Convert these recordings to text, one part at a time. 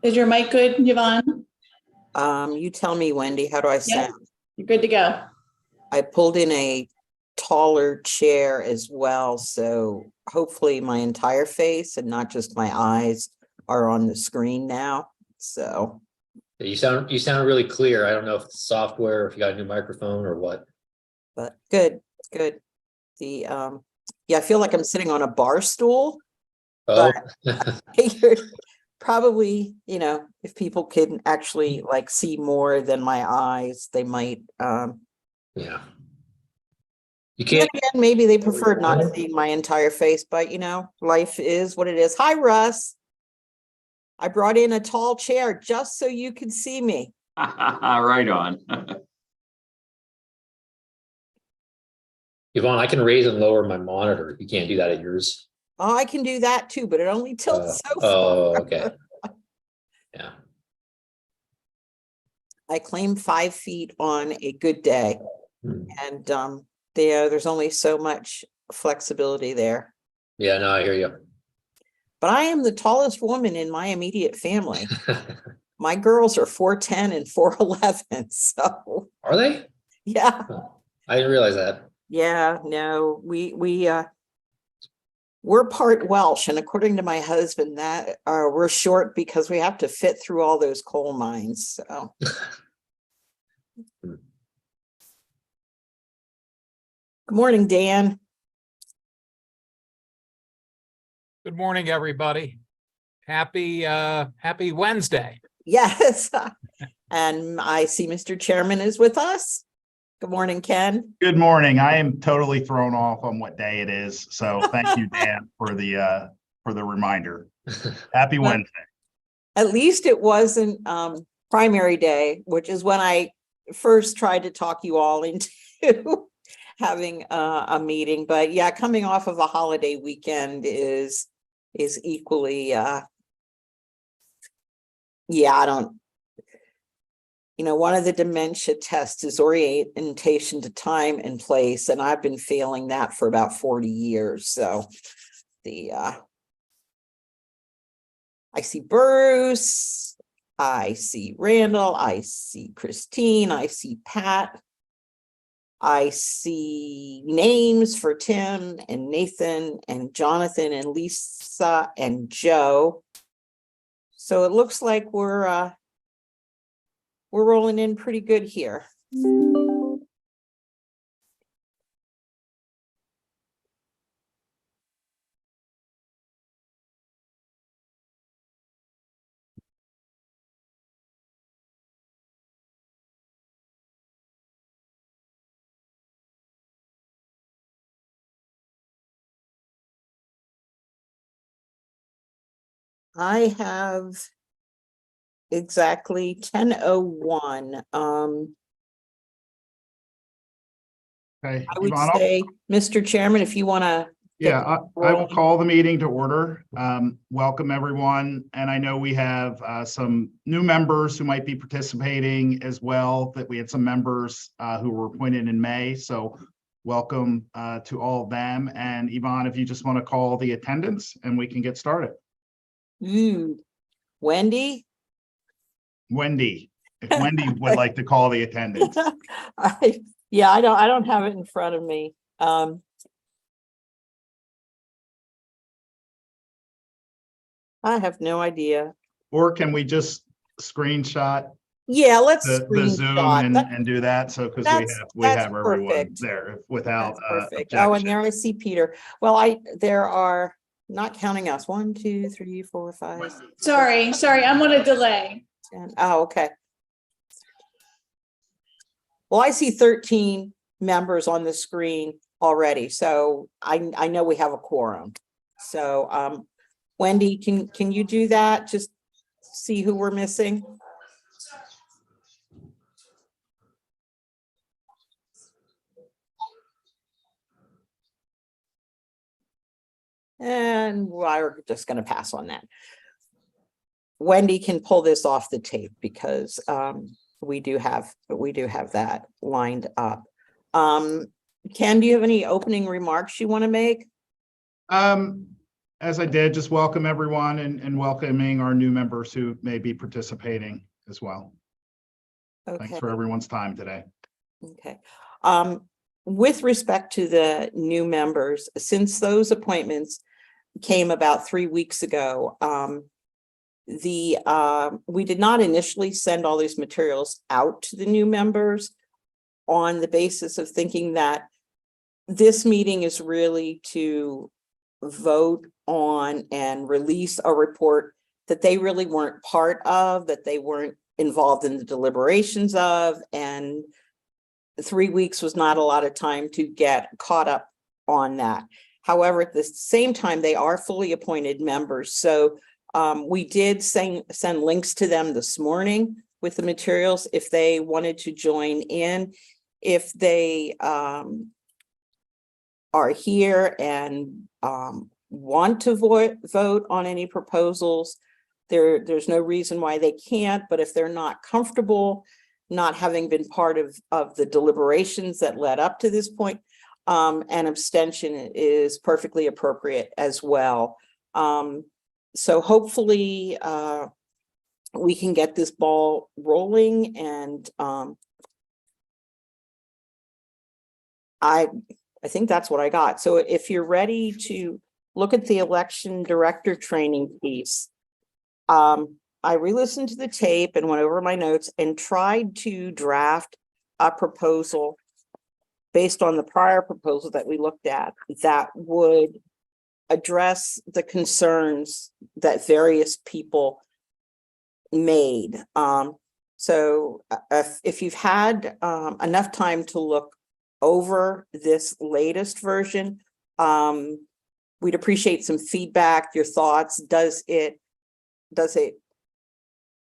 Is your mic good, Yvonne? You tell me, Wendy, how do I Yes. sound? You're good to go. I pulled in a taller chair as well, so hopefully my entire face and not just my eyes are on the screen now. So You sound really clear. I don't know if it's software, or if you got a new microphone or what. but good. The yeah, I feel like I'm sitting on a bar stool. Oh, Figured probably, if people can actually like see more than my eyes, they might yeah. You then can't. again, maybe they preferred not seeing my entire face, but life is what it is. Hi, Russ. I brought in a tall chair just so you could see me. Right on. Yvonne, I can raise and lower my monitor. You can't do that at yours. Oh, I can do that too, but it only tilts so Oh, far. okay. Yeah. I claim 5 feet on a good day, Hmm. and there's only so much flexibility there. Yeah, no, I hear you. But I am the tallest woman in my immediate family. My girls are 4'10" and 4'11", so Are they? yeah. I didn't realize that. Yeah, no, we're part Welsh, and according to my husband, that we're short because we have to fit through all those coal mines. So good morning, Dan. Good morning, everybody. Happy Wednesday. Yes. And I see Mr. Chairman is with us. Good morning, Ken. Good morning. I am totally thrown off on what day it is. So thank you, Dan, for the reminder. Happy Wednesday. At least it wasn't primary day, which is when I first tried to talk you all into having a meeting. But yeah, coming off of a holiday weekend is equally one of the dementia tests is orientation to time and place, and I've been failing that for about 40 years. So I see Bruce, I see Randall, I see Christine, I see Pat, I see names for Tim and Nathan and Jonathan and Lisa and Joe. So it looks like we're rolling in pretty good here. I have exactly 10:01. Okay. I would Yvonne, say, Mr. Chairman, if you want to. yeah, I will call the meeting to order. Welcome, everyone. And I know we have some new members who might be participating as well, that we had some members who were appointed in May. So welcome to all of them. And Yvonne, if you just want to call the attendance and we can get started. Wendy? Wendy, if Wendy would like to call the attendance. I don't have it in front of me. I have no idea. Or can we just screenshot Yeah, let's the Zoom screenshot. and do that? So because we That's have everyone perfect. there without That's perfect. Oh, and objection. there I see Peter. Well, there are, not counting us, 1, 2, 3, 4, 5. Sorry, I'm on a delay. 10. Oh, okay. Well, I see 13 members on the screen already, so I know we have a quorum. So, Wendy, can you do that? Just see who we're missing. And we're just going to pass on that. Wendy can pull this off the tape because we do have that lined up. Ken, do you have any opening remarks you want to make? as I did, just welcome everyone and welcoming our new members who may be participating as well. Thanks Okay. for everyone's time today. Okay. With respect to the new members, since those appointments came about 3 weeks ago, we did not initially send all these materials out to the new members on the basis of thinking that this meeting is really to vote on and release a report that they really weren't part of, that they weren't involved in the deliberations of, and 3 weeks was not a lot of time to get caught up on that. However, at the same time, they are fully appointed members. So we did send links to them this morning with the materials if they wanted to join in. If they are here and want to vote on any proposals, there's no reason why they can't. But if they're not comfortable, not having been part of the deliberations that led up to this point, an abstention is perfectly appropriate as well. So hopefully we can get this ball rolling, and I think that's what I got. So if you're ready to look at the election director training piece, I re-listened to the tape and went over my notes and tried to draft a proposal based on the prior proposal that we looked at that would address the concerns that various people made. So if you've had enough time to look over this latest version, we'd appreciate some feedback, your thoughts. Does it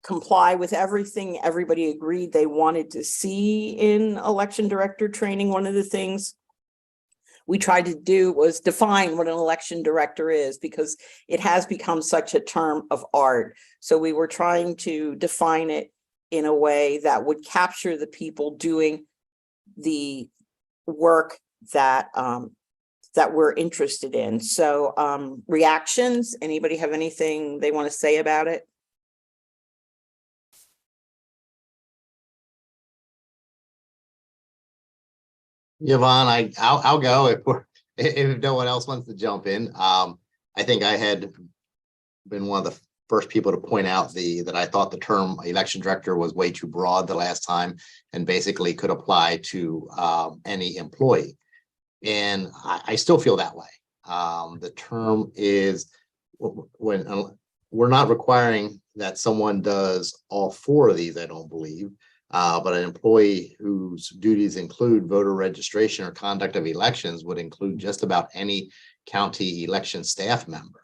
comply with everything everybody agreed they wanted to see in election director training? One of the things we tried to do was define what an election director is, because it has become such a term of art. So we were trying to define it in a way that would capture the people doing the work that we're interested in. So reactions, anybody have anything they want to say about it? Yvonne, I'll go if no one else wants to jump in. I think I had been one of the first people to point out that I thought the term election director was way too broad the last time and basically could apply to any employee. And I still feel that way. The term is when we're not requiring that someone does all four of these, I don't believe. But an employee whose duties include voter registration or conduct of elections would include just about any county election staff member.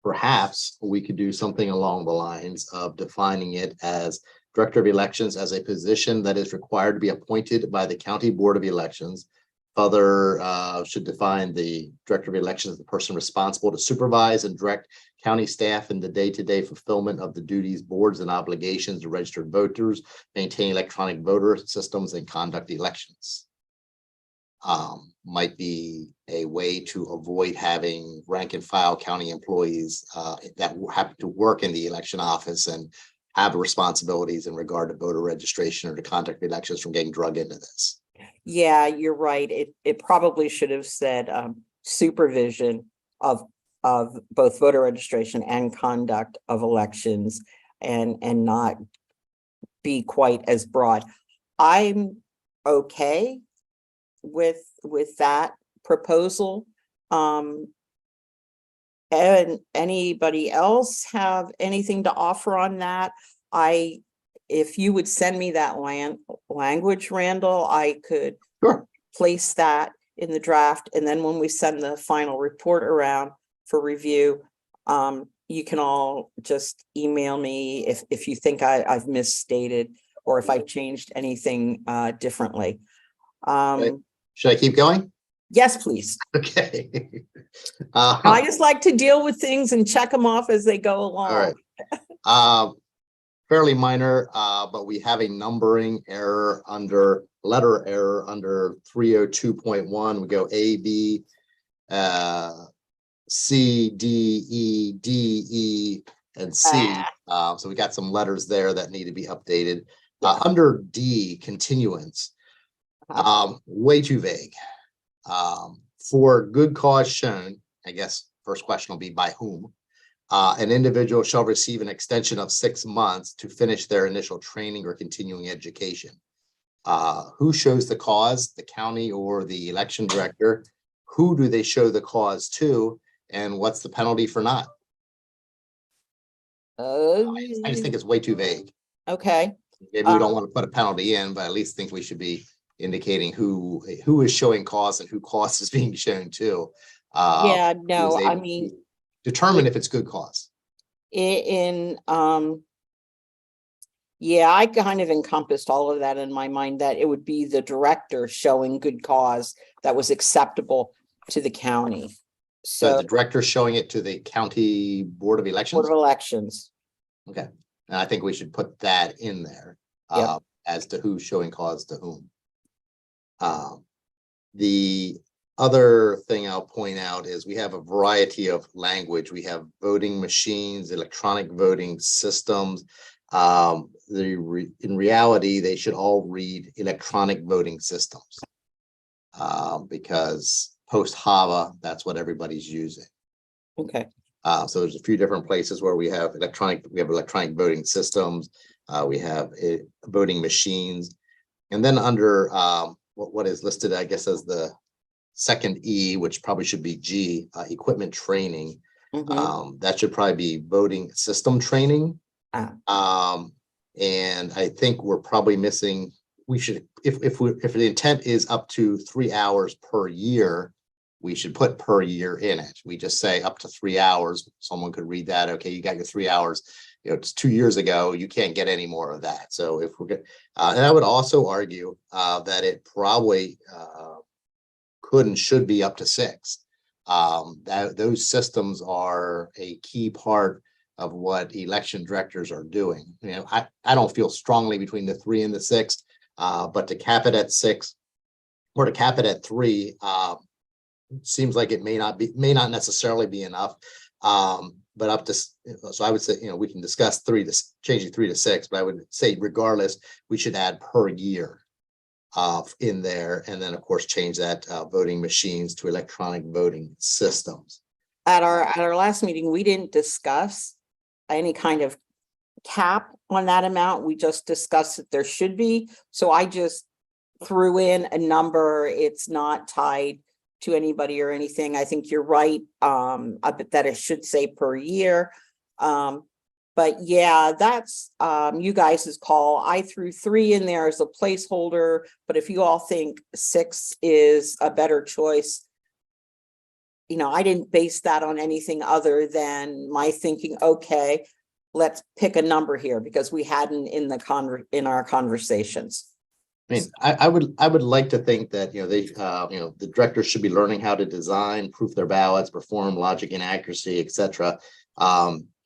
Perhaps we could do something along the lines of defining it as director of elections as a position that is required to be appointed by the county board of elections. Further, should define the director of elections as the person responsible to supervise and direct county staff in the day-to-day fulfillment of the duties, boards, and obligations of registered voters, maintain electronic voter systems, and conduct elections. Might be a way to avoid having rank and file county employees that happen to work in the election office and have responsibilities in regard to voter registration or to conduct elections from getting drug into this. Yeah, you're right. It probably should have said supervision of both voter registration and conduct of elections, and not be quite as broad. I'm okay with that proposal. And anybody else have anything to offer on that? If you would send me that language, Randall, I could place that in the draft. And then when we send the final report around for review, you can all just email me if you think I've misstated or if I've changed anything differently. Should I keep going? Yes, please. Okay. I just like to deal with things and check them off as they go along. All right. Fairly minor, but we have a numbering error letter error under 302.1. We go A, B, C, D, E, D, E, and C. So we got some letters there that need to be updated. Under D, continuance, way too vague. For good cause shown, I guess first question will be by whom? An individual shall receive an extension of 6 months to finish their initial training or continuing education. Who shows the cause, the county or the election director? Who do they show the cause to? And what's the penalty for not? I just think it's way too vague. Okay, Maybe we don't want to put a penalty in, but at least think we should be indicating who is showing cause and who cause is being shown to. yeah, who no, is I able mean, to determine if it's good cause. Yeah, I kind of encompassed all of that in my mind, that it would be the director showing good cause that was acceptable to the county. So So the director showing it to the county board of elections. Board of Elections. Okay, and I think we should put that in there. Yep. As to who's showing cause to whom. The other thing I'll point out is we have a variety of language. We have voting machines, electronic voting systems. In reality, they should all read electronic voting systems. Because post HAVA, that's what everybody's using. Okay, So there's a few different places where we have electronic voting systems. We have voting machines. And then under what is listed, I guess, as the second E, which probably should be G, equipment training. That should probably be voting system training. And I think we're probably missing, we should, if the intent is up to 3 hours per year, we should put per year in it. We just say up to 3 hours. Someone could read that. Okay, you got your 3 hours. You know, it's 2 years ago. You can't get any more of that. So if we're good, and I would also argue that it probably could and should be up to 6. Those systems are a key part of what election directors are doing. You know, I don't feel strongly between the 3 and the 6, but to cap it at 6 or to cap it at 3 seems like it may not necessarily be enough. But up to, so I would say, you know, we can discuss changing 3 to 6, but I would say regardless, we should add per year in there. And then of course, change that voting machines to electronic voting systems. at our last meeting, we didn't discuss any kind of cap on that amount. We just discussed that there should be. So I just threw in a number. It's not tied to anybody or anything. I think you're right, that it should say per year. But yeah, that's you guys' call. I threw 3 in there as a placeholder, but if you all think 6 is a better choice, you know, I didn't base that on anything other than my thinking, okay, let's pick a number here, because we hadn't in our conversations. I mean, I would like to think that, you know, they, you know, the directors should be learning how to design, proof their ballots, perform logic and accuracy, etc.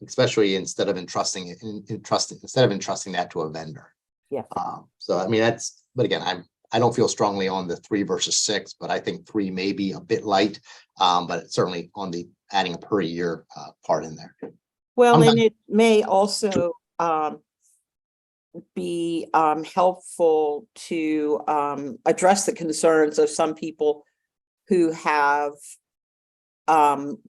Especially instead of entrusting that to a vendor. Yeah. So I mean, but again, I don't feel strongly on the 3 versus 6, but I think 3 may be a bit light. But certainly on the adding a per year part in there. Well, and it may also be helpful to address the concerns of some people who have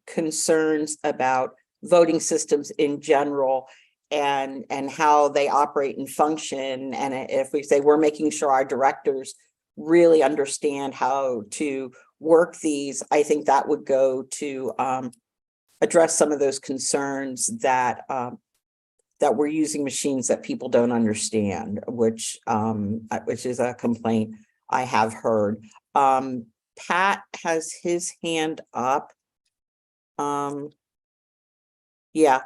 concerns about voting systems in general and how they operate and function. And if we say we're making sure our directors really understand how to work these, I think that would go to address some of those concerns that that we're using machines that people don't understand, which is a complaint I have heard. Pat has his hand up. Yeah.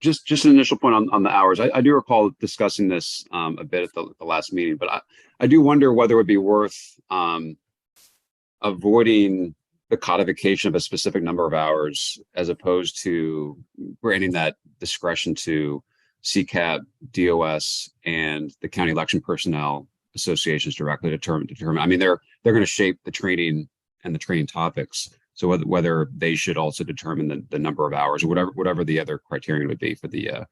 Just an initial point on the hours. I do recall discussing this a bit at the last meeting, but I do wonder whether it would be worth avoiding the codification of a specific number of hours as opposed to granting that discretion to CCAP, DOS, and the county election personnel associations directly to determine. I mean, they're going to shape the training and the training topics. So whether they should also determine the number of hours or whatever the other criterion would be for the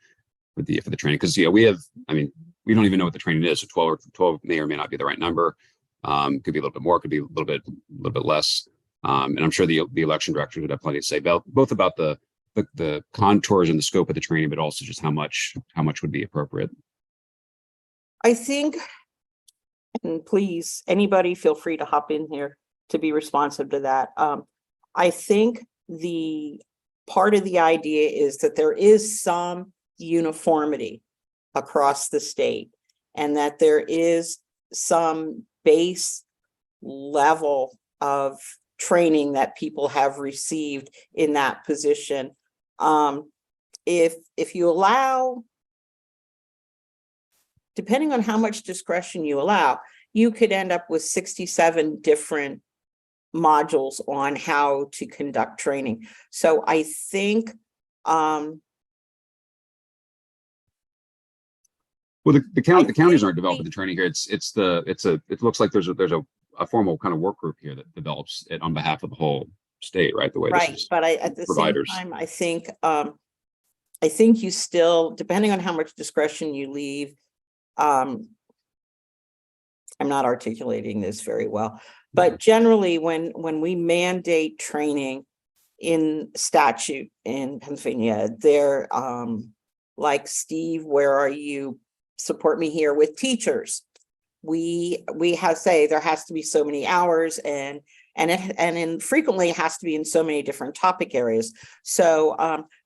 training. Because we have, I mean, we don't even know what the training is. So 12 may or may not be the right number. Could be a little bit more, could be a little bit less. And I'm sure the election director would have plenty to say about both about the contours and the scope of the training, but also just how much would be appropriate. I think, and please, anybody feel free to hop in here to be responsive to that. I think the part of the idea is that there is some uniformity across the state and that there is some base level of training that people have received in that position. If you allow, depending on how much discretion you allow, you could end up with 67 different modules on how to conduct training. So I think Well, the counties think aren't developing the training here. It looks like there's a formal kind of work group here that develops it on behalf of the whole state, right? The way right, this is but at the providers. same time, I think you still, depending on how much discretion you leave, I'm not articulating this very well, but generally when we mandate training in statute in Pennsylvania, they're like, Steve, where are you? Support me here with teachers. We have say there has to be so many hours and frequently it has to be in so many different topic areas. So,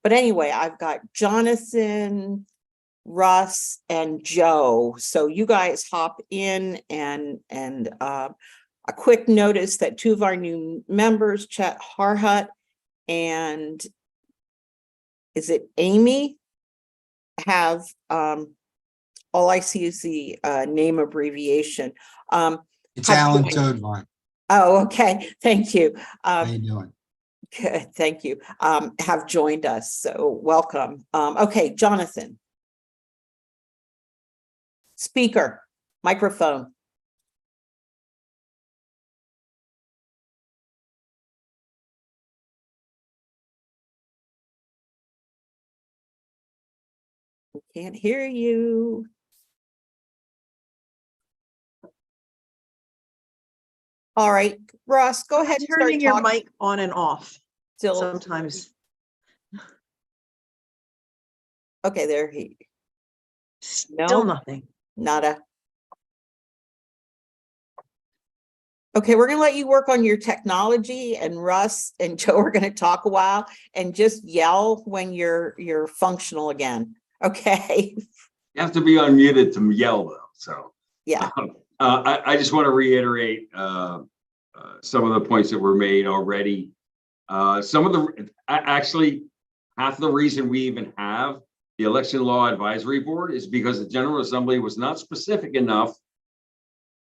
but anyway, I've got Jonathan, Russ, and Joe. So you guys hop in and a quick notice that two of our new members, Chet Harhut and is it Amy, have all I see is the name abbreviation. It's Alan Toadvine. Oh, okay. Thank you. How you doing? Good, thank you. Have joined us, so welcome. Okay, Jonathan. Speaker, microphone. We can't hear you. All right, Ross, go ahead and start Turning your talking. mic on and off Still, sometimes. okay, there he. Still No, nothing. nada. Okay, we're gonna let you work on your technology, and Russ and Joe are gonna talk a while and just yell when you're functional again. Okay, You have to be unmuted to yell though, so. yeah, I just want to reiterate some of the points that were made already. Actually, half the reason we even have the Election Law Advisory Board is because the General Assembly was not specific enough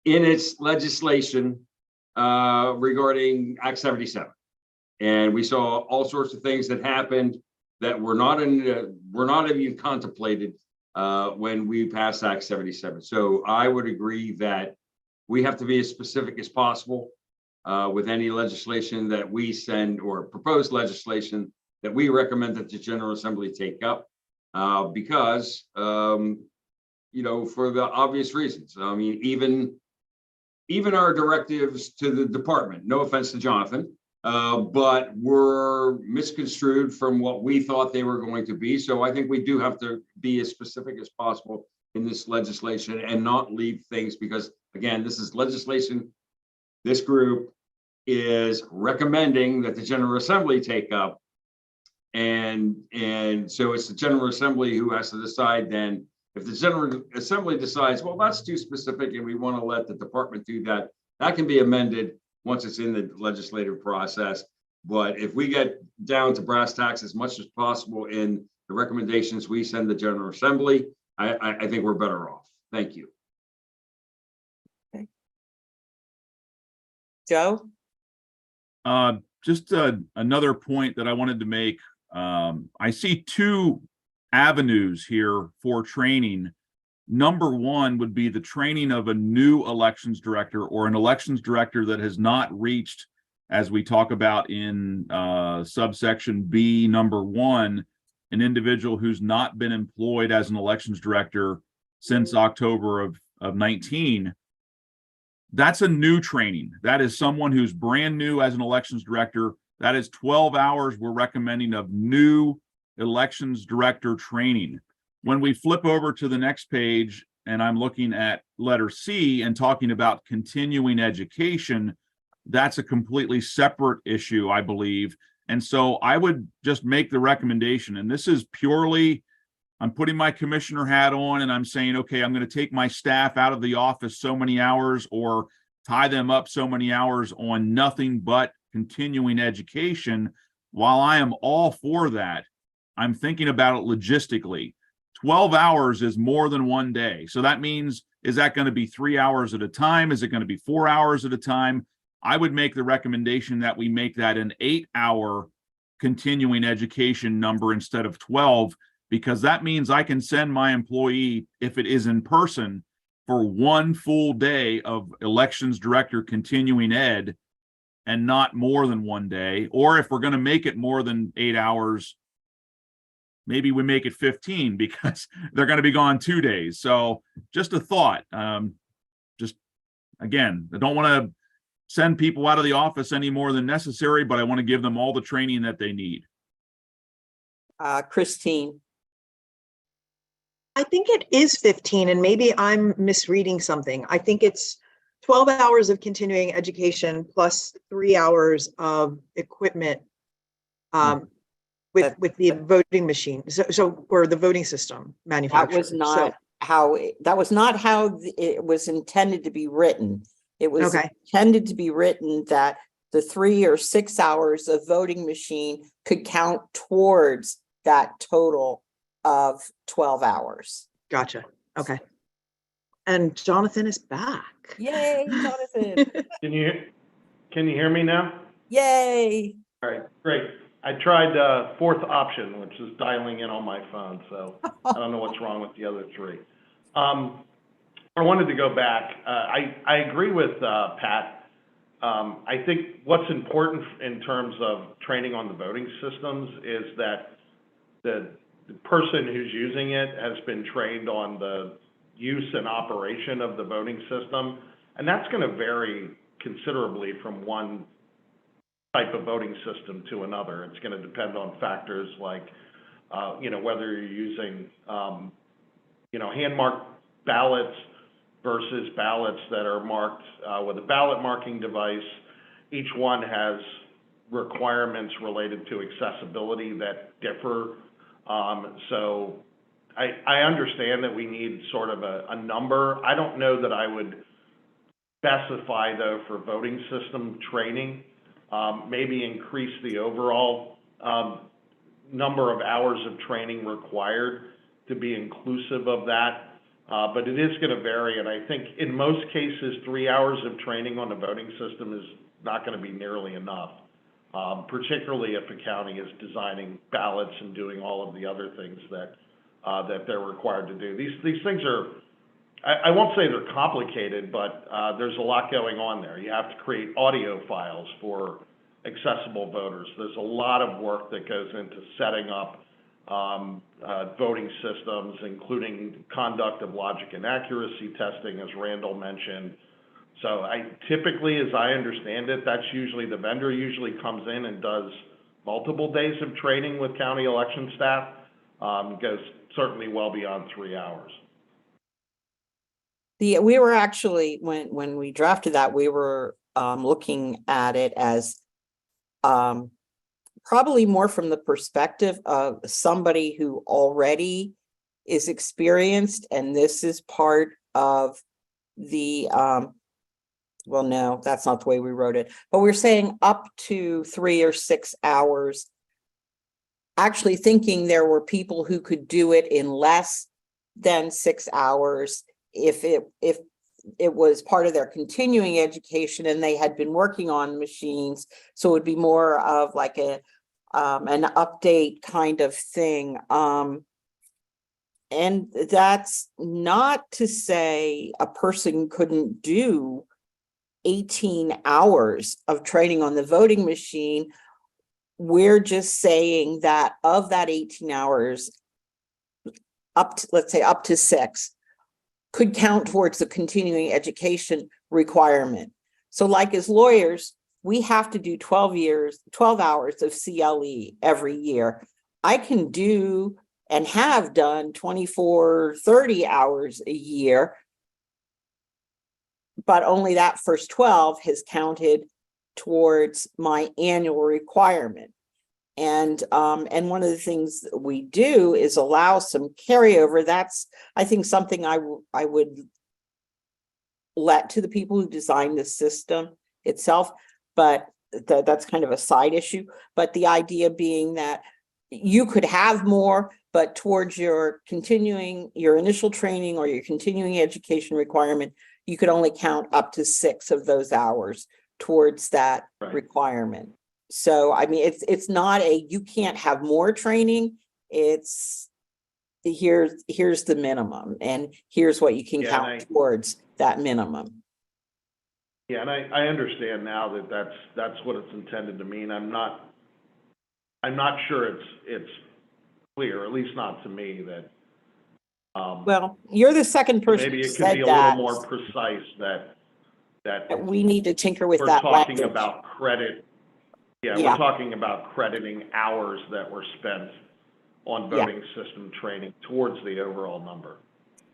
in its legislation regarding Act 77. And we saw all sorts of things that happened that were not even contemplated when we passed Act 77. So I would agree that we have to be as specific as possible with any legislation that we send or proposed legislation that we recommend that the General Assembly take up because, you know, for the obvious reasons. I mean, even our directives to the department, no offense to Jonathan, but were misconstrued from what we thought they were going to be. So I think we do have to be as specific as possible in this legislation and not leave things because, again, this is legislation. This group is recommending that the General Assembly take up. And so it's the General Assembly who has to decide then. If the General Assembly decides, well, that's too specific and we want to let the department do that, that can be amended once it's in the legislative process. But if we get down to brass tacks as much as possible in the recommendations we send the General Assembly, I think we're better off. Thank you. okay. Joe? Just another point that I wanted to make. I see two avenues here for training. Number one would be the training of a new elections director or an elections director that has not reached as we talk about in subsection B, number 1, an individual who's not been employed as an elections director since October of 19, that's a new training. That is someone who's brand new as an elections director. That is 12 hours we're recommending of new elections director training. When we flip over to the next page and I'm looking at letter C and talking about continuing education, that's a completely separate issue, I believe. And so I would just make the recommendation, and this is purely, I'm putting my commissioner hat on and I'm saying, okay, I'm going to take my staff out of the office so many hours or tie them up so many hours on nothing but continuing education. While I am all for that, I'm thinking about it logistically. 12 hours is more than one day. So that means, is that going to be 3 hours at a time? Is it going to be 4 hours at a time? I would make the recommendation that we make that an 8-hour continuing education number instead of 12, because that means I can send my employee, if it is in person, for one full day of elections director continuing ed and not more than one day. Or if we're going to make it more than 8 hours, maybe we make it 15 because they're going to be gone 2 days. So just a thought. Just again, I don't want to send people out of the office any more than necessary, but I want to give them all the training that they need. Christine. I think it is 15, and maybe I'm misreading something. I think it's 12 hours of continuing education plus 3 hours of equipment with the voting machine. So or the voting system manufacturer. That was not how it was intended to be written. It was intended to be written that the 3 or 6 hours of voting machine could count towards that total of 12 hours. Gotcha. Okay. And Jonathan is back. Yay, Jonathan. Can you hear me now? Yay. All right, great. I tried fourth option, which is dialing in on my phone, so I don't know what's wrong with the other three. I wanted to go back. I agree with Pat. I think what's important in terms of training on the voting systems is that the person who's using it has been trained on the use and operation of the voting system, and that's going to vary considerably from one type of voting system to another. It's going to depend on factors like, whether you're using, hand-marked ballots versus ballots that are marked with a ballot marking device. Each one has requirements related to accessibility that differ. So I understand that we need sort of a number. I don't know that I would specify, though, for voting system training, maybe increase the overall number of hours of training required to be inclusive of that. But it is going to vary, and I think in most cases, 3 hours of training on the voting system is not going to be nearly enough, particularly if a county is designing ballots and doing all of the other things that they're required to do. These things are, I won't say they're complicated, but there's a lot going on there. You have to create audio files for accessible voters. There's a lot of work that goes into setting up voting systems, including conduct of logic and accuracy testing, as Randall mentioned. So typically, as I understand it, that's usually the vendor usually comes in and does multiple days of training with county election staff. Goes certainly well beyond 3 hours. We were actually, when we drafted that, we were looking at it as probably more from the perspective of somebody who already is experienced, and this is part of the, well, no, that's not the way we wrote it, but we're saying up to 3 or 6 hours, actually thinking there were people who could do it in less than 6 hours if it was part of their continuing education and they had been working on machines. So it would be more of like an update kind of thing. And that's not to say a person couldn't do 18 hours of training on the voting machine, we're just saying that of that 18 hours, up to, let's say up to 6, could count towards the continuing education requirement. So like as lawyers, we have to do 12 hours of CLE every year. I can do and have done 24, 30 hours a year, but only that first 12 has counted towards my annual requirement. And one of the things that we do is allow some carryover. That's, I think, something I would let to the people who designed the system itself, but that's kind of a side issue. But the idea being that you could have more, but towards your initial training or your continuing education requirement, you could only count up to 6 of those hours towards that requirement. So, I mean, it's not you can't have more training. It's here's the minimum, and here's what you can count towards that minimum. Yeah, and I understand now that that's what it's intended to mean. I'm not sure it's clear, at least not to me, that. Well, you're the second person Maybe who it could said be a that. little more precise that We need to tinker with we're that talking language. about credit. Yeah, Yeah. we're talking about crediting hours that were spent on voting system training towards the overall number.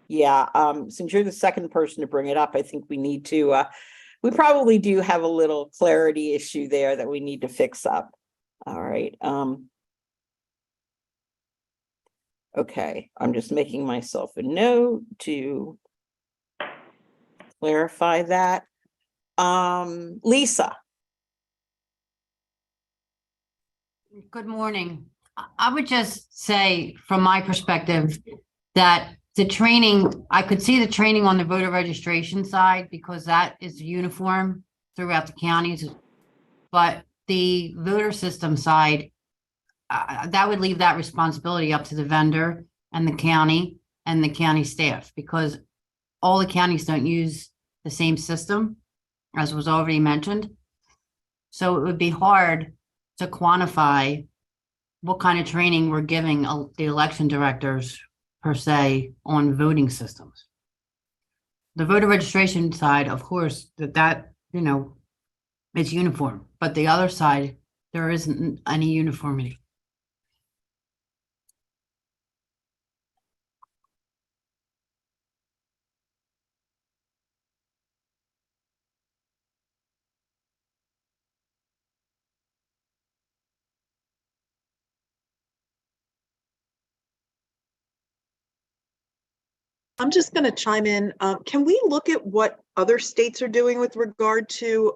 Yeah, since you're the second person to bring it up, I think we need to, we probably do have a little clarity issue there that we need to fix up. All right. Okay, I'm just making myself a note to clarify that. Lisa. Good morning. I would just say, from my perspective, that the training, I could see the training on the voter registration side because that is uniform throughout the counties. But the voter system side, that would leave that responsibility up to the vendor and the county staff, because all the counties don't use the same system, as was already mentioned. So it would be hard to quantify what kind of training we're giving the election directors per se on voting systems. The voter registration side, of course, that it's uniform, but the other side, there isn't any uniformity. I'm just going to chime in. Can we look at what other states are doing with regard to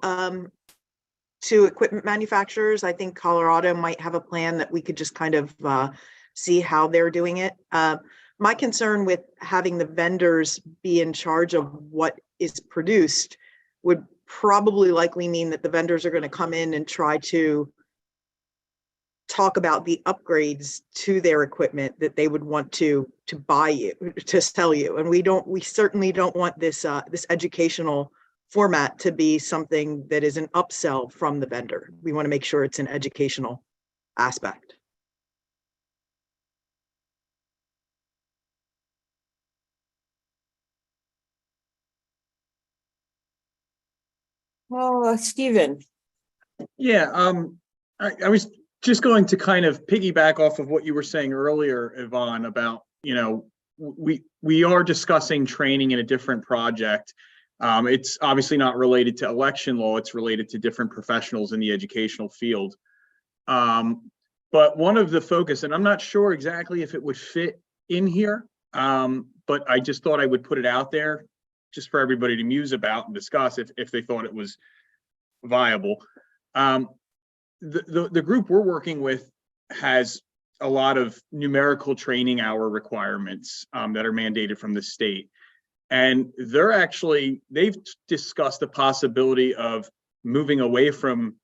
equipment manufacturers? I think Colorado might have a plan that we could just kind of see how they're doing it. My concern with having the vendors be in charge of what is produced would probably likely mean that the vendors are going to come in and try to talk about the upgrades to their equipment that they would want to buy you, to sell you. And we certainly don't want this this educational format to be something that is an upsell from the vendor. We want to make sure it's an educational aspect. Oh, Stephen. Yeah, I was just going to kind of piggyback off of what you were saying earlier, Yvonne, about, we are discussing training in a different project. It's obviously not related to election law, it's related to different professionals in the educational field. But one of the focus, and I'm not sure exactly if it would fit in here, but I just thought I would put it out there just for everybody to muse about and discuss if they thought it was viable. The group we're working with has a lot of numerical training hour requirements that are mandated from the state. And they've discussed the possibility of moving away from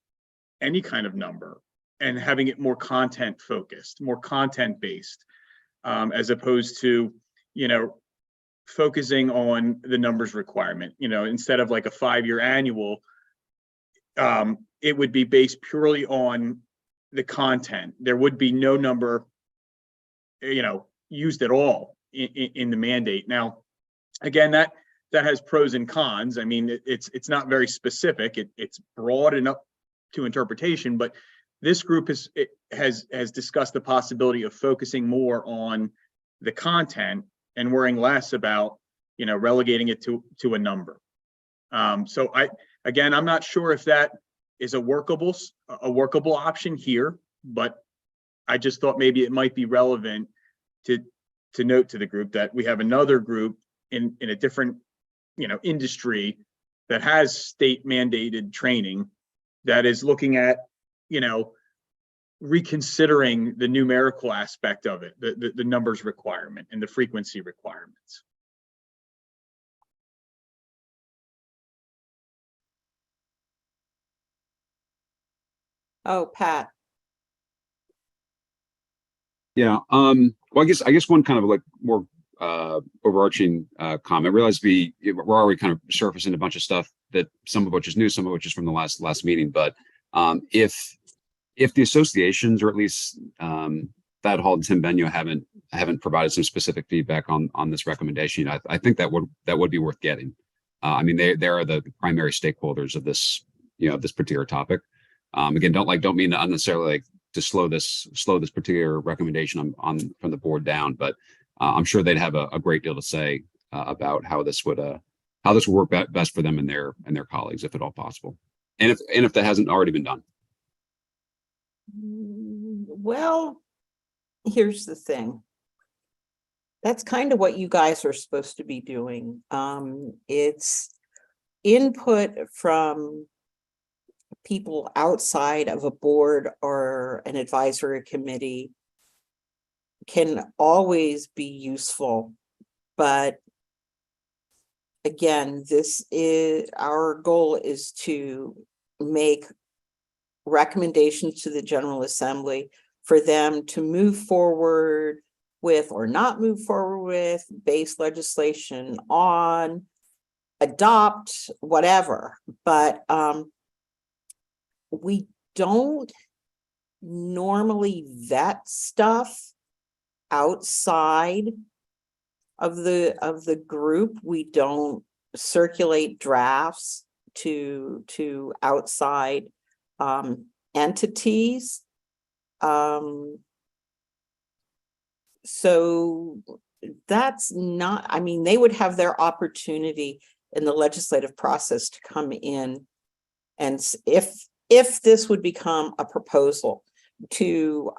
any kind of number and having it more content focused, more content based, as opposed to, focusing on the numbers requirement, instead of like a 5-year annual, it would be based purely on the content. There would be no number, used at all in the mandate. Now, again, that has pros and cons. I mean, it's not very specific. It's broad enough to interpretation, but this group has discussed the possibility of focusing more on the content and worrying less about, relegating it to a number. So I'm not sure if that is a workable option here, but I just thought maybe it might be relevant to note to the group that we have another group in a different, industry that has state mandated training that is looking at, reconsidering the numerical aspect of it, the numbers requirement and the frequency requirements. Oh, Pat. Yeah. Well, I guess one kind of like more overarching comment. I realize we're already kind of surfacing a bunch of stuff that some of which is new, some of which is from the last meeting. But if the associations, or at least Thad Hall and Tim Benio haven't provided some specific feedback on this recommendation, I think that would be worth getting. I mean, they are the primary stakeholders of this, this particular topic. Again, don't mean to unnecessarily to slow this particular recommendation from the board down, but I'm sure they'd have a great deal to say about how this would work best for them and their colleagues, if at all possible, and if that hasn't already been done. Well, here's the thing. That's kind of what you guys are supposed to be doing. It's input from people outside of a board or an advisory committee can always be useful, but again, our goal is to make recommendations to the General Assembly for them to move forward with or not move forward with, base legislation on, adopt, whatever. But we don't normally vet stuff outside of the group. We don't circulate drafts to outside entities. So that's not, I mean, they would have their opportunity in the legislative process to come in, and if this would become a proposal to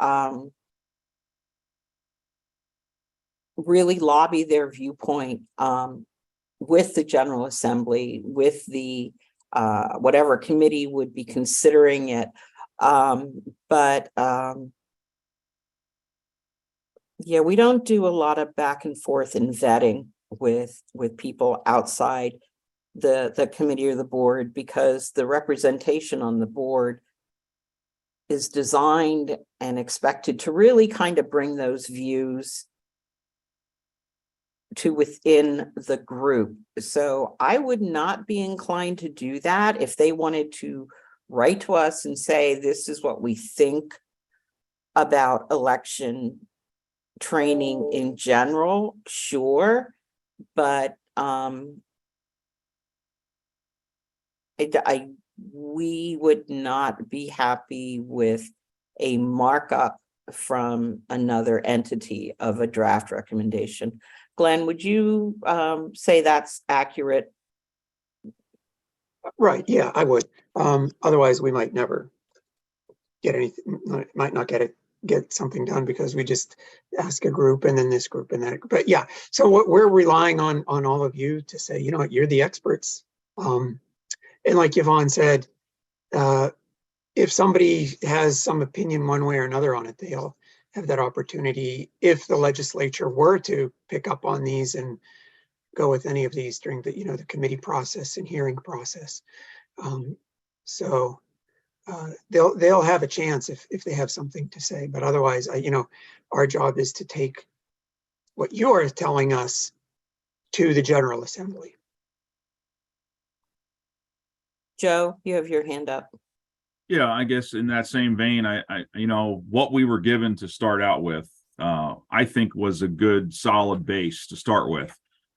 really lobby their viewpoint with the General Assembly, with the whatever committee would be considering it. Yeah, we don't do a lot of back and forth in vetting with people outside the committee or the board, because the representation on the board is designed and expected to really kind of bring those views to within the group. So I would not be inclined to do that. If they wanted to write to us and say, this is what we think about election training in general, sure, but we would not be happy with a markup from another entity of a draft recommendation. Glenn, would you say that's accurate? Right, yeah, I would. Otherwise, we might never get anything, might not get something done, because we just ask a group and then this group and that group. But yeah, so what we're relying on all of you to say, you know what, you're the experts. And like Yvonne said, if somebody has some opinion one way or another on it, they'll have that opportunity if the legislature were to pick up on these and go with any of these during the, the committee process and hearing process. So they'll have a chance if they have something to say, but otherwise, our job is to take what you're telling us to the General Assembly. Joe, you have your hand up. Yeah, I guess in that same vein, you know, what we were given to start out with, I think was a good solid base to start with.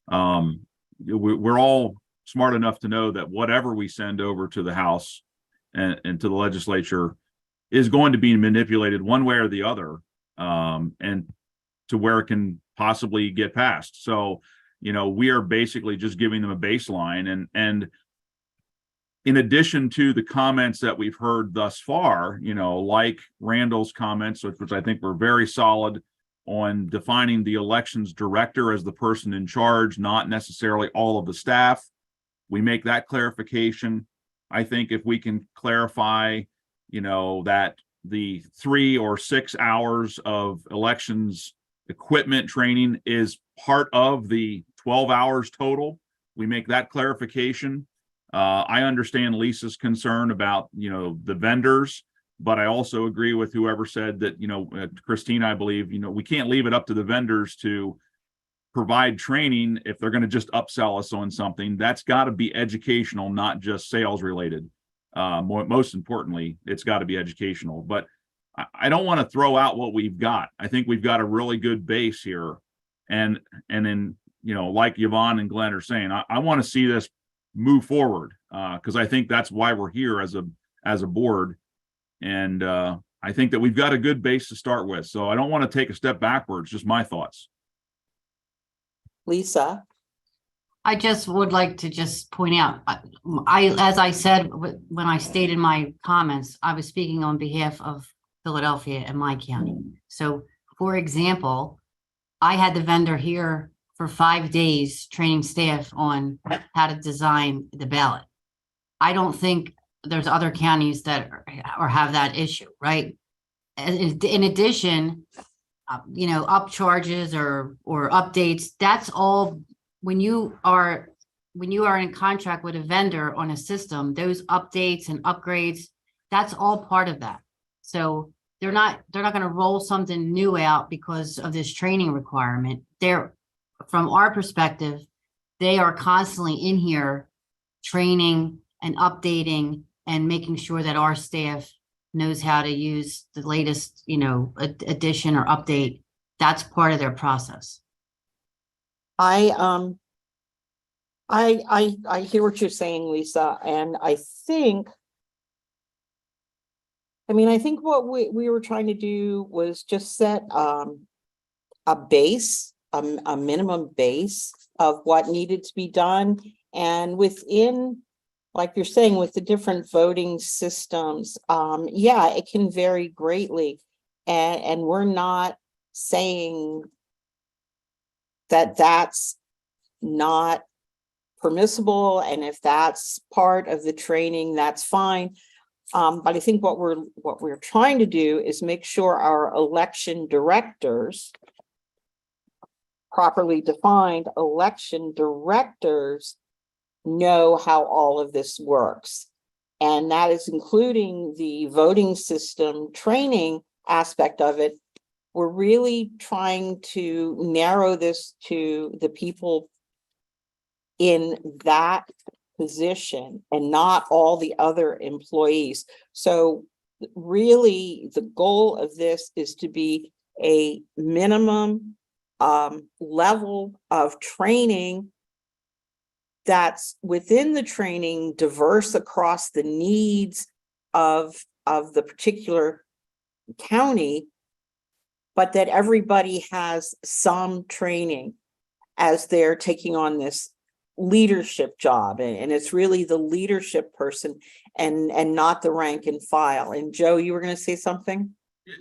We're all smart enough to know that whatever we send over to the House and to the legislature is going to be manipulated one way or the other, and to where it can possibly get passed. So, you know, we are basically just giving them a baseline, and in addition to the comments that we've heard thus far, you know, like Randall's comments, which I think were very solid on defining the elections director as the person in charge, not necessarily all of the staff. We make that clarification. I think if we can clarify, you know, that the 3 or 6 hours of elections equipment training is part of the 12 hours total, we make that clarification. I understand Lisa's concern about, you know, the vendors, but I also agree with whoever said that, you know, Christine, I believe, you know, we can't leave it up to the vendors to provide training if they're going to just upsell us on something. That's got to be educational, not just sales related. Most importantly, it's got to be educational, but I don't want to throw out what we've got. I think we've got a really good base here. And then, you know, like Yvonne and Glenn are saying, I want to see this move forward, because I think that's why we're here as a board. And I think that we've got a good base to start with. So I don't want to take a step backwards, just my thoughts. Lisa? I just would like to just point out, as I said, when I stated my comments, I was speaking on behalf of Philadelphia and my county. So for example, I had the vendor here for 5 days training staff on how to design the ballot. I don't think there's other counties that or have that issue, right? In addition, you know, up charges or updates, that's all when you are in contract with a vendor on a system, those updates and upgrades, that's all part of that. So they're not going to roll something new out because of this training requirement. From our perspective, they are constantly in here training and updating and making sure that our staff knows how to use the latest, you know, addition or update. That's part of their process. I hear what you're saying, Lisa, and I think what we were trying to do was just set a base, a minimum base of what needed to be done. And within, like you're saying, with the different voting systems, yeah, it can vary greatly. And we're not saying that that's not permissible. And if that's part of the training, that's fine. But I think what we're trying to do is make sure our election directors, properly defined election directors, know how all of this works. And that is including the voting system training aspect of it. We're really trying to narrow this to the people in that position and not all the other employees. So really the goal of this is to be a minimum level of training that's within the training, diverse across the needs of the particular county, but that everybody has some training as they're taking on this leadership job. And it's really the leadership person and not the rank and file. And Joe, you were going to say something?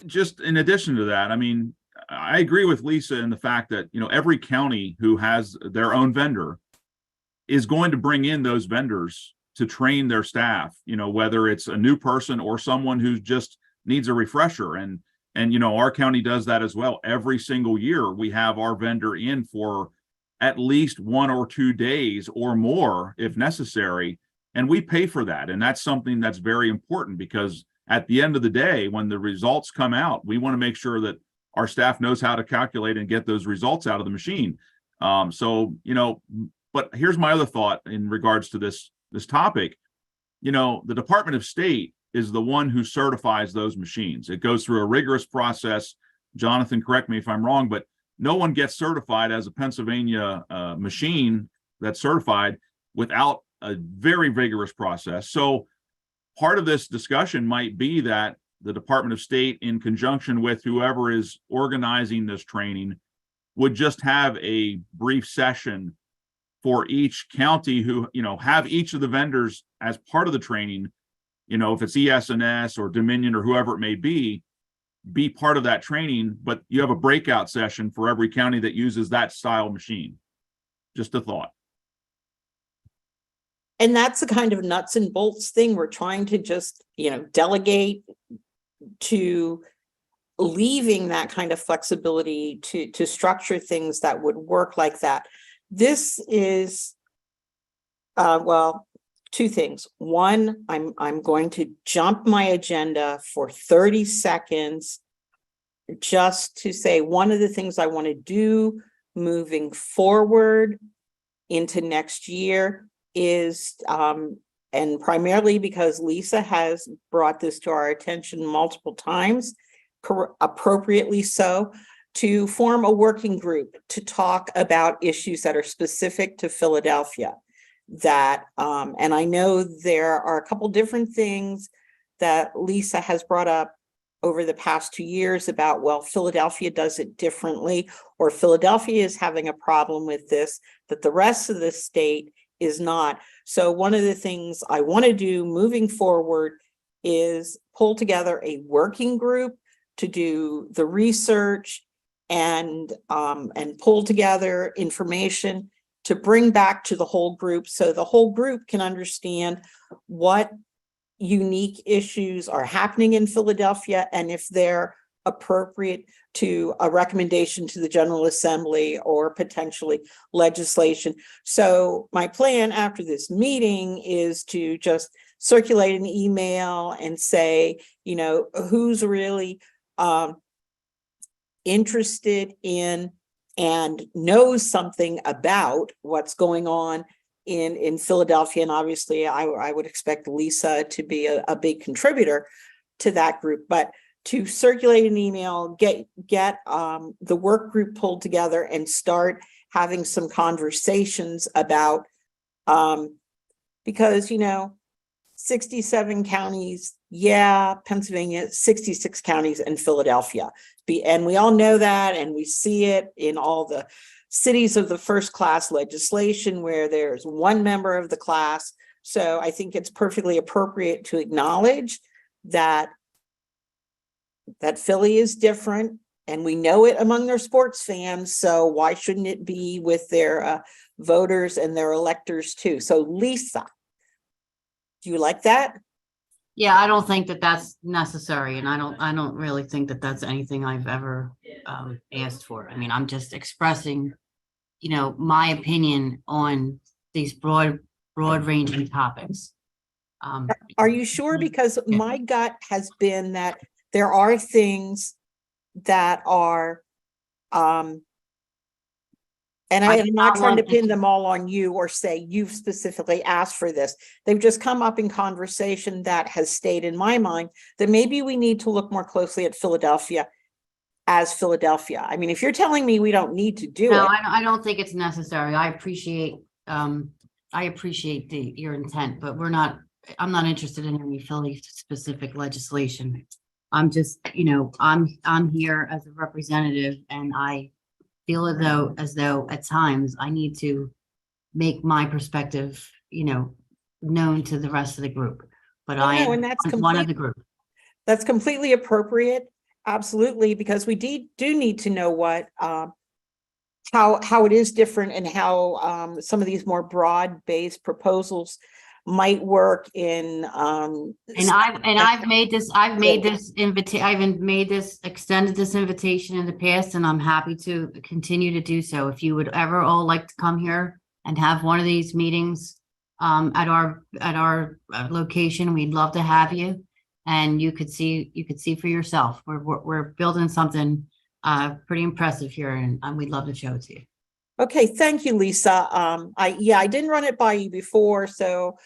Just in addition to that, I mean, I agree with Lisa in the fact that, you know, every county who has their own vendor is going to bring in those vendors to train their staff, you know, whether it's a new person or someone who just needs a refresher. And, you know, our county does that as well. Every single year we have our vendor in for at least 1 or 2 days or more if necessary. And we pay for that. And that's something that's very important because at the end of the day, when the results come out, we want to make sure that our staff knows how to calculate and get those results out of the machine. So, but here's my other thought in regards to this topic. The Department of State is the one who certifies those machines. It goes through a rigorous process. Jonathan, correct me if I'm wrong, but no one gets certified as a Pennsylvania machine that's certified without a very vigorous process. So part of this discussion might be that the Department of State, in conjunction with whoever is organizing this training, would just have a brief session for each county who, have each of the vendors as part of the training, if it's ES&S or Dominion or whoever it may be part of that training, but you have a breakout session for every county that uses that style machine. Just a thought. And that's the kind of nuts and bolts thing we're trying to just, delegate to, leaving that kind of flexibility to structure things that would work like that. This is, two things. One, I'm going to jump my agenda for 30 seconds just to say one of the things I want to do moving forward into next year is, and primarily because Lisa has brought this to our attention multiple times, appropriately so, to form a working group to talk about issues that are specific to Philadelphia. That, and I know there are a couple different things that Lisa has brought up over the past 2 years about, well, Philadelphia does it differently, or Philadelphia is having a problem with this, that the rest of the state is not. So one of the things I want to do moving forward is pull together a working group to do the research and pull together information to bring back to the whole group so the whole group can understand what unique issues are happening in Philadelphia and if they're appropriate to a recommendation to the General Assembly or potentially legislation. So my plan after this meeting is to just circulate an email and say, who's really interested in and knows something about what's going on in Philadelphia. And obviously I would expect Lisa to be a big contributor to that group, but to circulate an email, get the work group pulled together and start having some conversations about, because, 67 counties, Pennsylvania, 66 counties and Philadelphia. And we all know that, and we see it in all the cities of the first class legislation where there's one member of the class. So I think it's perfectly appropriate to acknowledge that Philly is different, and we know it among their sports fans. So why shouldn't it be with their voters and their electors too? So Lisa, do you like that? Yeah, I don't think that that's necessary, and I don't really think that that's anything I've ever asked for. I mean, I'm just expressing, my opinion on these broad-ranging topics. Are you sure? Because my gut has been that there are things that are, and I'm not trying to pin them all on you or say you've specifically asked for this. They've just come up in conversation that has stayed in my mind that maybe we need to look more closely at Philadelphia as Philadelphia. I mean, if you're telling me we don't need to do No, it. I don't think it's necessary. I appreciate your intent, but I'm not interested in any Philly specific legislation. I'm just, I'm here as a representative, and I feel as though at times I need to make my perspective, known to the rest of the group. But I am one of the group. That's completely appropriate. Absolutely, because we do need to know what how it is different and how some of these more broad-based proposals might work in I've extended this invitation in the past, and I'm happy to continue to do so. If you would ever all like to come here and have one of these meetings at our location, we'd love to have you, and you could see for yourself. We're building something pretty impressive here, and we'd love to show it to you. Okay, thank you, Lisa. I didn't run it by you before, so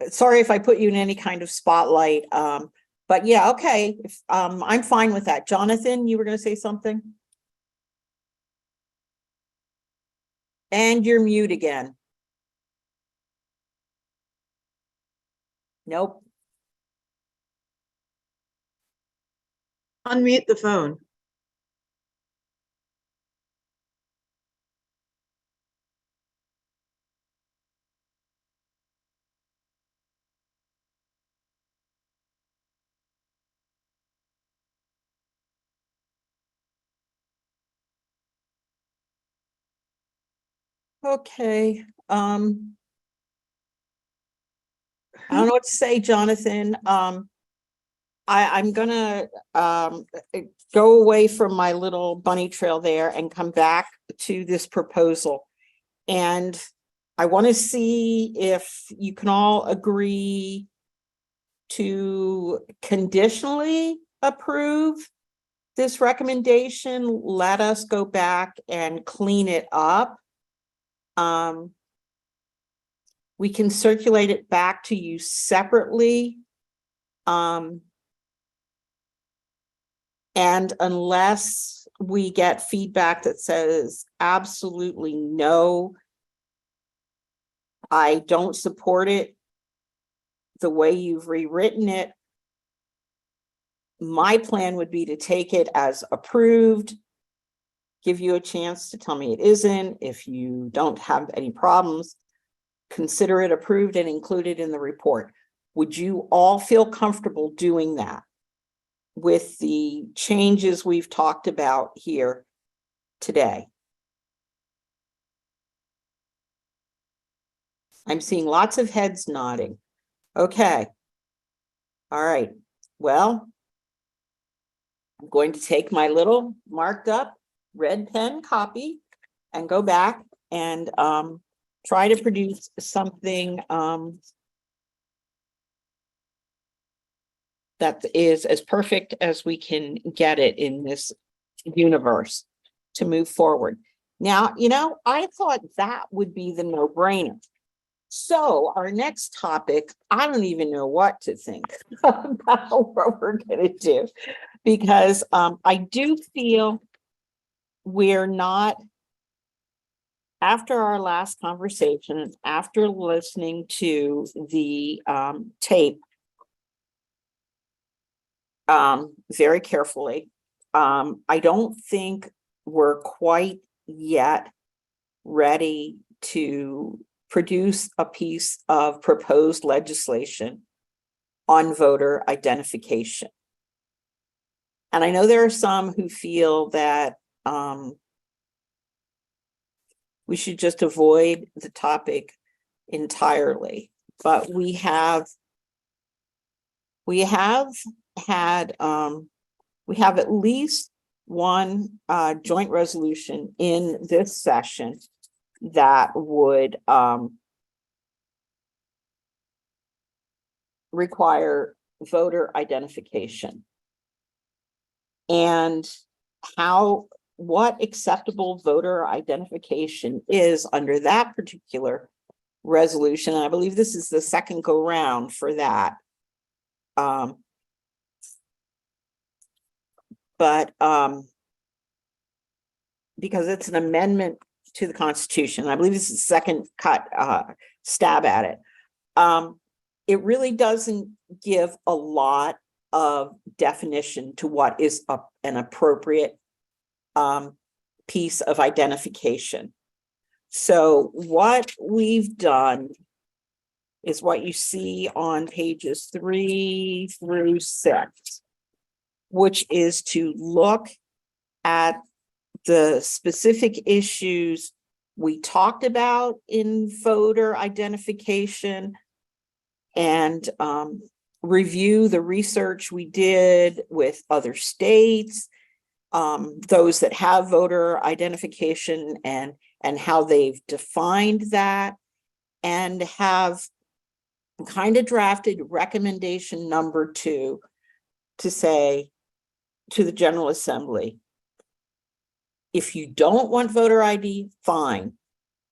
sorry if I put you in any kind of spotlight. But yeah, okay, if, I'm fine with that. Jonathan, you were gonna say something? And you're mute again. Nope. Unmute the phone. Okay, I don't know what to say, Jonathan. I'm gonna go away from my little bunny trail there and come back to this proposal. And I want to see if you can all agree to conditionally approve this recommendation. Let us go back and clean it up. We can circulate it back to you separately. And unless we get feedback that says absolutely no, I don't support it the way you've rewritten it, my plan would be to take it as approved, give you a chance to tell me it isn't. If you don't have any problems, consider it approved and include it in the report. Would you all feel comfortable doing that with the changes we've talked about here today? I'm seeing lots of heads nodding. Okay. All right. Well, I'm going to take my little marked up red pen copy and go back and try to produce something that is as perfect as we can get it in this universe to move forward. Now, you know, I thought that would be the no-brainer. So our next topic, I don't even know what to think about what we're going to do, because I do feel we're not, after our last conversation, after listening to the tape very carefully, I don't think we're quite yet ready to produce a piece of proposed legislation on voter identification. And I know there are some who feel that we should just avoid the topic entirely, but we have had we have at least one joint resolution in this session that would require voter identification. And what acceptable voter identification is under that particular resolution. And I believe this is the second go round for that. Because it's an amendment to the Constitution, I believe this is the second stab at it. It really doesn't give a lot of definition to what is an appropriate piece of identification. So what we've done is what you see on pages 3 through 6, which is to look at the specific issues we talked about in voter identification and review the research we did with other states, those that have voter identification and how they've defined that, and have kind of drafted recommendation number 2 to say to the General Assembly, If you don't want voter ID, fine.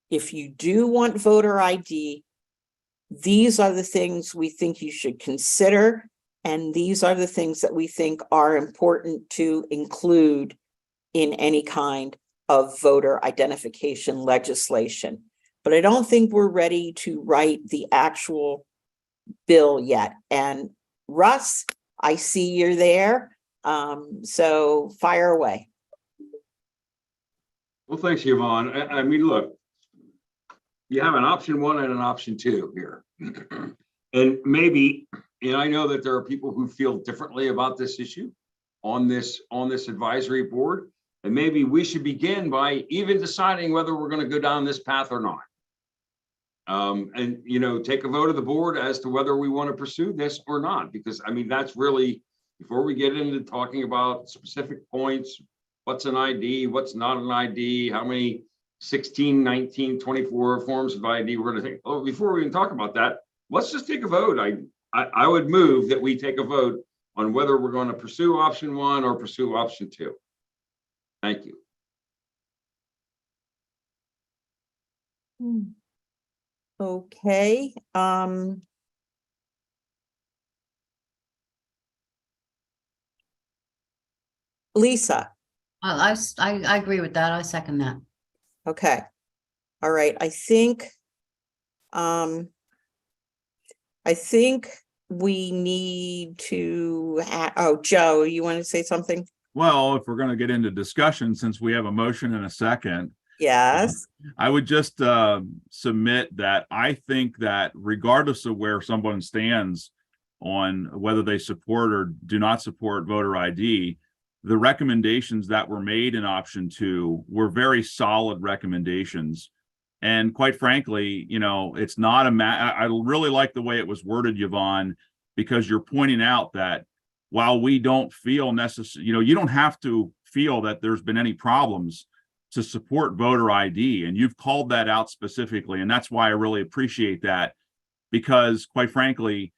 If you do want voter ID, these are the things we think you should consider. And these are the things that we think are important to include in any kind of voter identification legislation. But I don't think we're ready to write the actual bill yet. And Russ, I see you're there. So fire away. Well, thanks, Yvonne. I mean, look, you have an option 1 and an option 2 here. And maybe, I know that there are people who feel differently about this issue on this advisory board. And maybe we should begin by even deciding whether we're going to go down this path or not. And, take a vote of the board as to whether we want to pursue this or not, because I mean, that's really, before we get into talking about specific points, what's an ID, what's not an ID, how many 16, 19, 24 forms of ID we're going to take. Oh, before we even talk about that, let's just take a vote. I would move that we take a vote on whether we're going to pursue option 1 or pursue option 2. Thank you. Okay. Lisa. I agree with that. I second that. Okay. All right. I think we need to, oh, Joe, you want to say something? Well, if we're going to get into discussion, since we have a motion and a second, Yes. I would just submit that I think that regardless of where someone stands on whether they support or do not support voter ID, the recommendations that were made in option 2 were very solid recommendations. And quite frankly, it's not I really like the way it was worded, Yvonne, because you're pointing out that while we don't feel necessary, you don't have to feel that there's been any problems to support voter ID. And you've called that out specifically. And that's why I really appreciate that, because quite frankly,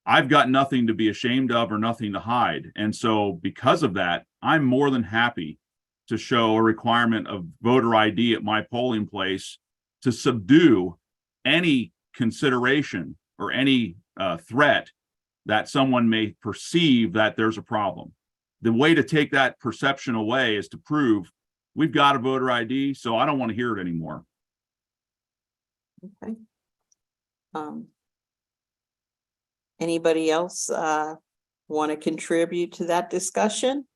I've got nothing to be ashamed of or nothing to hide. And so because of that, I'm more than happy to show a requirement of voter ID at my polling place to subdue any consideration or any threat that someone may perceive that there's a problem. The way to take that perception away is to prove we've got a voter ID, so I don't want to hear it anymore. Okay. Anybody else want to contribute to that discussion?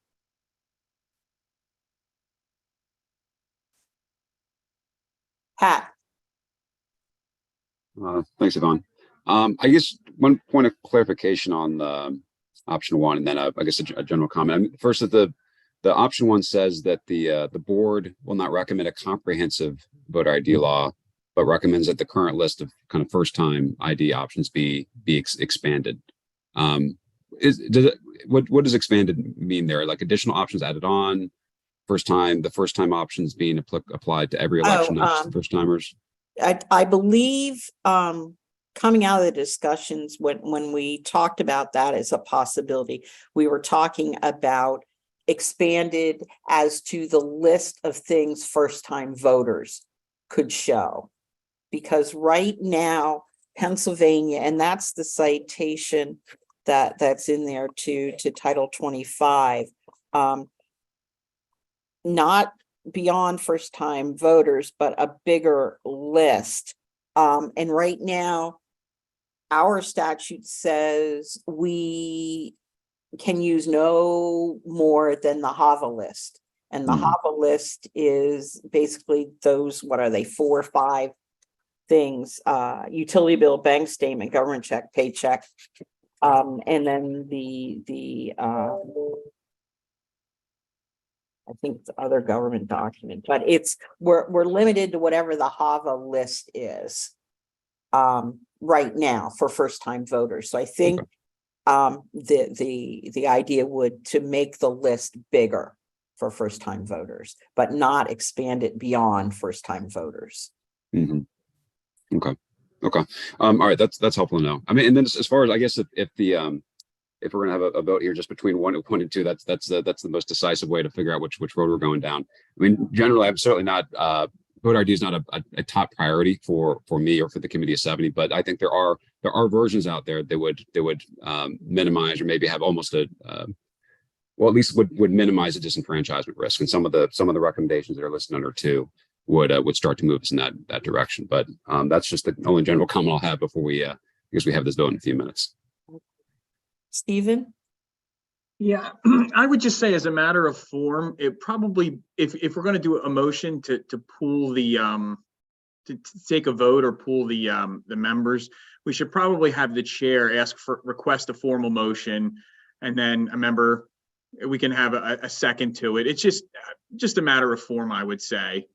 Pat. Thanks, Yvonne. I guess one point of clarification on the option 1, and then I guess a general comment. I mean, first, that the option 1 says that the board will not recommend a comprehensive voter ID law, but recommends that the current list of kind of first-time ID options be expanded. What does expanded mean there? Like additional options added on, the first time options being applied to every election, not just first timers? I believe coming out of the discussions when we talked about that as a possibility, we were talking about expanded as to the list of things first-time voters could show. Because right now, Pennsylvania, and that's the citation that's in there to Title 25, not beyond first-time voters, but a bigger list. And right now, our statute says we can use no more than the HAVA list. And the HAVA list is basically those, what are they, 4 or 5 things, utility bill, bank statement, government check, paycheck, and then the I think the other government document, but we're limited to whatever the HAVA list is right now for first-time voters. So I think the idea would to make the list bigger for first-time voters, but not expand it beyond first-time voters. Mm-hmm. Okay. All right. That's helpful to know. I mean, and then as far as I guess if the if we're gonna have a vote here just between one and two, that's the most decisive way to figure out which road we're going down. I mean, generally, I'm certainly not, voter ID is not a top priority for me or for the committee of 70, but I think there are versions out there that would minimize or maybe have almost well, at least would minimize the disenfranchisement risk. And some of the recommendations that are listed under 2 would start to move us in that direction. But that's just the only general comment I'll have before because we have this vote in a few minutes. Stephen? Yeah, I would just say as a matter of form, it probably, if we're going to do a motion to pool the, to take a vote or pool the members, we should probably have the chair request a formal motion, and then a member, we can have a second to it. It's just a matter of form, I would say,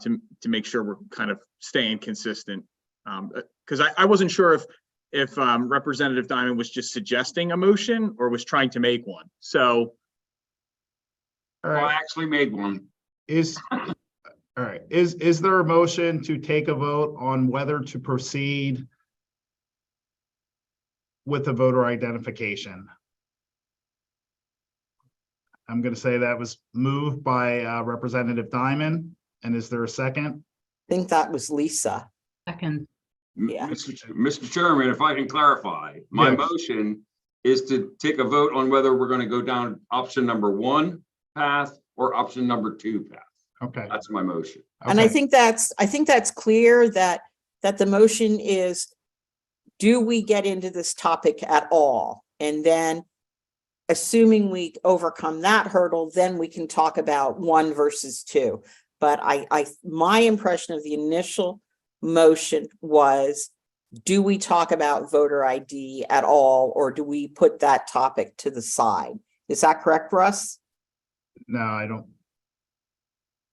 to make sure we're kind of staying consistent. Because I wasn't sure if Representative Diamond was just suggesting a motion or was trying to make one. So. All I right, actually made one. all right, is there a motion to take a vote on whether to proceed with the voter identification? I'm going to say that was moved by Representative Diamond. And is there a second? I think that was Lisa. Second. Yeah. Mr. Chairman, if I can clarify, my Yes. motion is to take a vote on whether we're going to go down option number 1 path or option number 2 path. Okay. That's my motion. And I Okay. think that's clear that the motion is, do we get into this topic at all? And then assuming we overcome that hurdle, then we can talk about 1 versus 2. But my impression of the initial motion was, do we talk about voter ID at all, or do we put that topic to the side? Is that correct, Russ? No, I don't.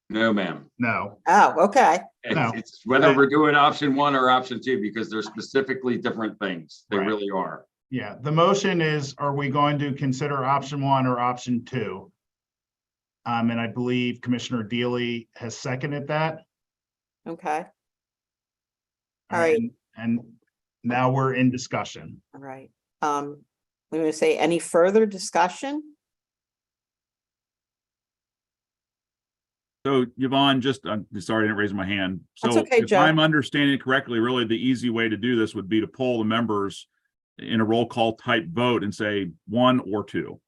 No, ma'am. No. Oh, okay. No. It's whether we're doing option 1 or option 2, because they're specifically different things. They Right. really are. Yeah, the motion is, are we going to consider option 1 or option 2? And I believe Commissioner Deely has seconded that. Okay. All right. And now we're in discussion. All right. I'm going to say, any further discussion? So Yvonne, I'm sorry I didn't raise my hand. That's So okay, if Joe. I'm understanding it correctly, really the easy way to do this would be to poll the members in a roll call type vote and say 1 or 2.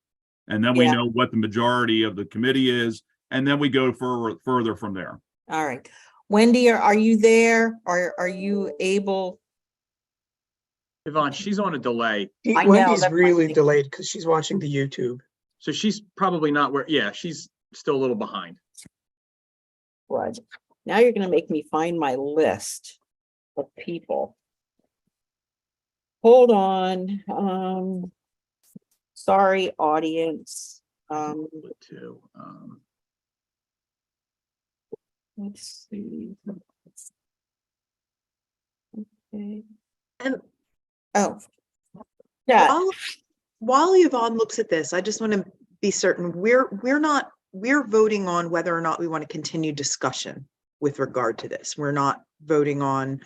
And then we Yeah. know what the majority of the committee is, and then we go further from there. All right. Wendy, are you there? Are you able? Yvonne, she's on a delay, I know, Wendy's that's my really thing. delayed because she's watching the YouTube. so she's probably not where, yeah, she's still a little behind. What? Now you're going to make me find my list of people. Hold on. Sorry, audience. Too. Let's see. Okay. And Oh. Yeah. while Yvonne looks at this, I just want to be certain, we're voting on whether or not we want to continue discussion with regard to this. We're not voting on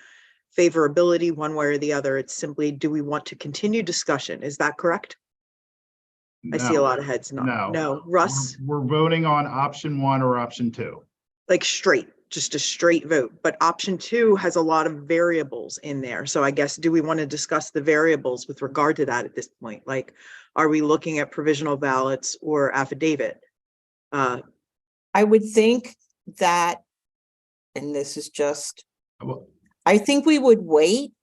favorability one way or the other. It's simply, do we want to continue discussion? Is that correct? I see a No. lot of heads not. No, Russ, We're voting on option 1 or option 2. like just a straight vote, but option 2 has a lot of variables in there. So I guess, do we want to discuss the variables with regard to that at this point? Like, are we looking at provisional ballots or affidavit? I would think that, and this is just, Well, I think we would wait,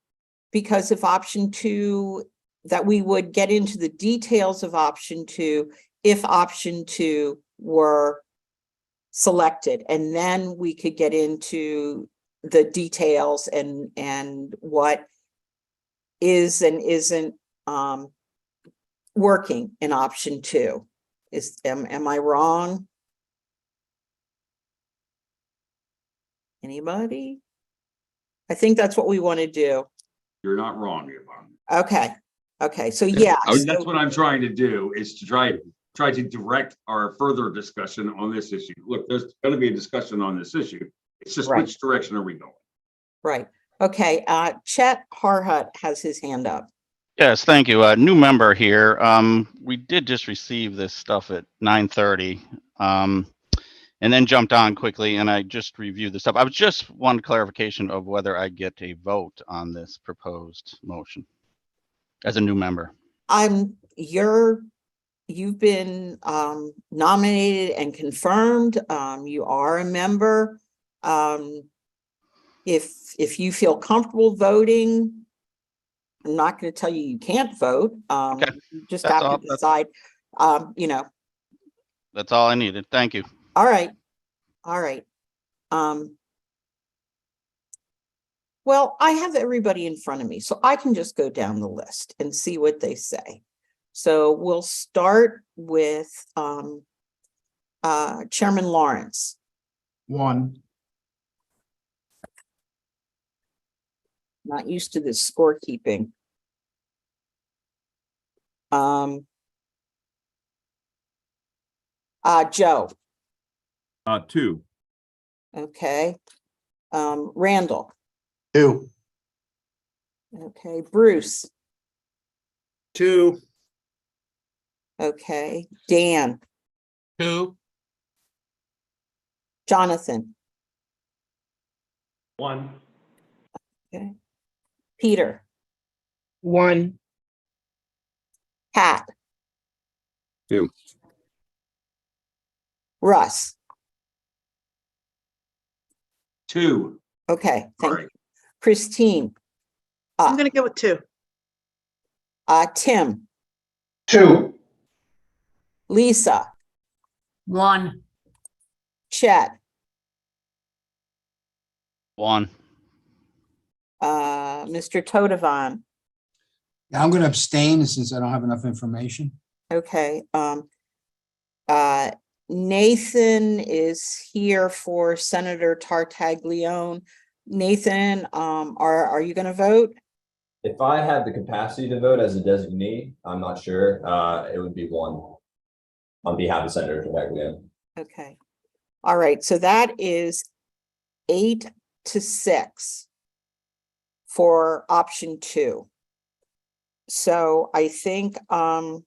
because if option 2, that we would get into the details of option 2 if option 2 were selected, and then we could get into the details and what is and isn't working in option 2. Am I wrong? Anybody? I think that's what we want to do. You're not wrong, Yvonne. Okay, so yeah. And that's what I'm trying to do, is to try to direct our further discussion on this issue. Look, there's going to be a discussion on this issue. It's just Right. which direction are we going? Right, okay, Chet Harhut has his hand up. Yes, thank you. New member here. We did just receive this stuff at 9:30. And then jumped on quickly and I just reviewed the stuff. I was just wanted clarification of whether I get a vote on this proposed motion as a new member. You've been nominated and confirmed. You are a member. If you feel comfortable voting, I'm not going to tell you you can't vote. Okay. You just That's have all. to decide, you know. That's all I needed. Thank you. All right. All right. Well, I have everybody in front of me, so I can just go down the list and see what they say. So we'll start with Chairman Lawrence. 1. Not used to this scorekeeping. Joe. 2. Okay. Randall. 2. Okay. Bruce. 2. Okay. Dan. 2. Jonathan. 1. Okay. Peter. 1. Pat. 2. Russ. 2. Okay. Thank All right. you. Christine. I'm gonna go with 2. Tim. 2. Lisa. 1. Chet. 1. Mr. Todovan. I'm going to abstain since I don't have enough information. Okay. Nathan is here for Senator Tartaglione. Nathan, are you going to vote? If I had the capacity to vote as a designee, I'm not sure. It would be 1 on behalf of Senator Tartaglione. Okay. All right. So that is 8-6 for option 2. So I think by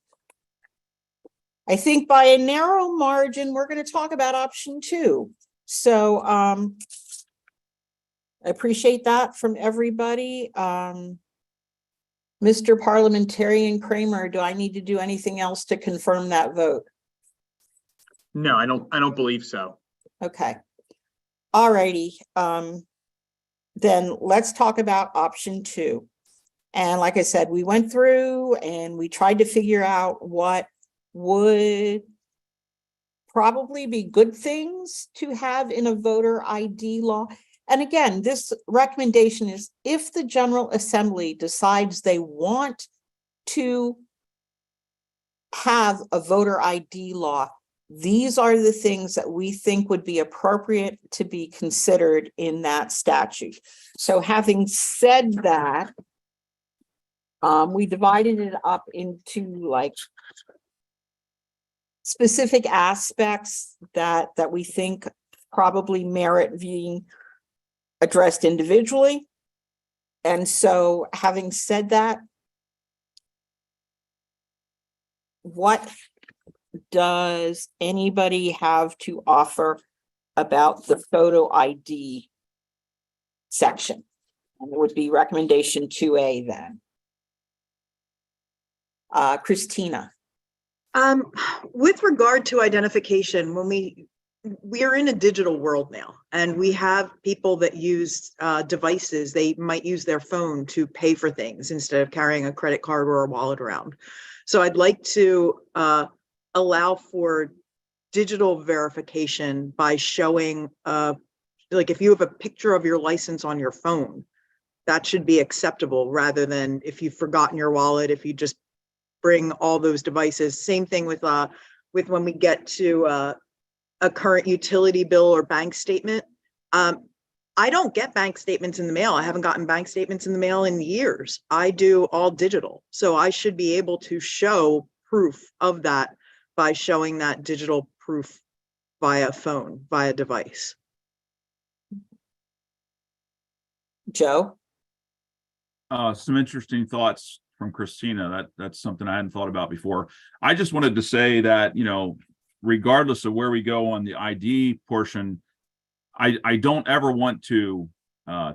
a narrow margin, we're going to talk about option 2. So I appreciate that from everybody. Mr. Parliamentarian Kramer, do I need to do anything else to confirm that vote? No, I don't believe so. Okay. All righty. Then let's talk about option 2. And like I said, we went through and we tried to figure out what would probably be good things to have in a voter ID law. And again, this recommendation is if the General Assembly decides they want to have a voter ID law, these are the things that we think would be appropriate to be considered in that statute. So having said that, we divided it up into like specific aspects that we think probably merit being addressed individually. And so having said that, what does anybody have to offer about the photo ID section? And it would be recommendation 2A then. Christina. With regard to identification, when we are in a digital world now, and we have people that use devices. They might use their phone to pay for things instead of carrying a credit card or a wallet around. So I'd like to allow for digital verification by showing, like if you have a picture of your license on your phone, that should be acceptable rather than if you've forgotten your wallet, if you just bring all those devices. Same thing with when we get to a current utility bill or bank statement. I don't get bank statements in the mail. I haven't gotten bank statements in the mail in years. I do all digital. So I should be able to show proof of that by showing that digital proof via phone, via device. Joe? Some interesting thoughts from Christina. That's something I hadn't thought about before. I just wanted to say that, regardless of where we go on the ID portion, I don't ever want to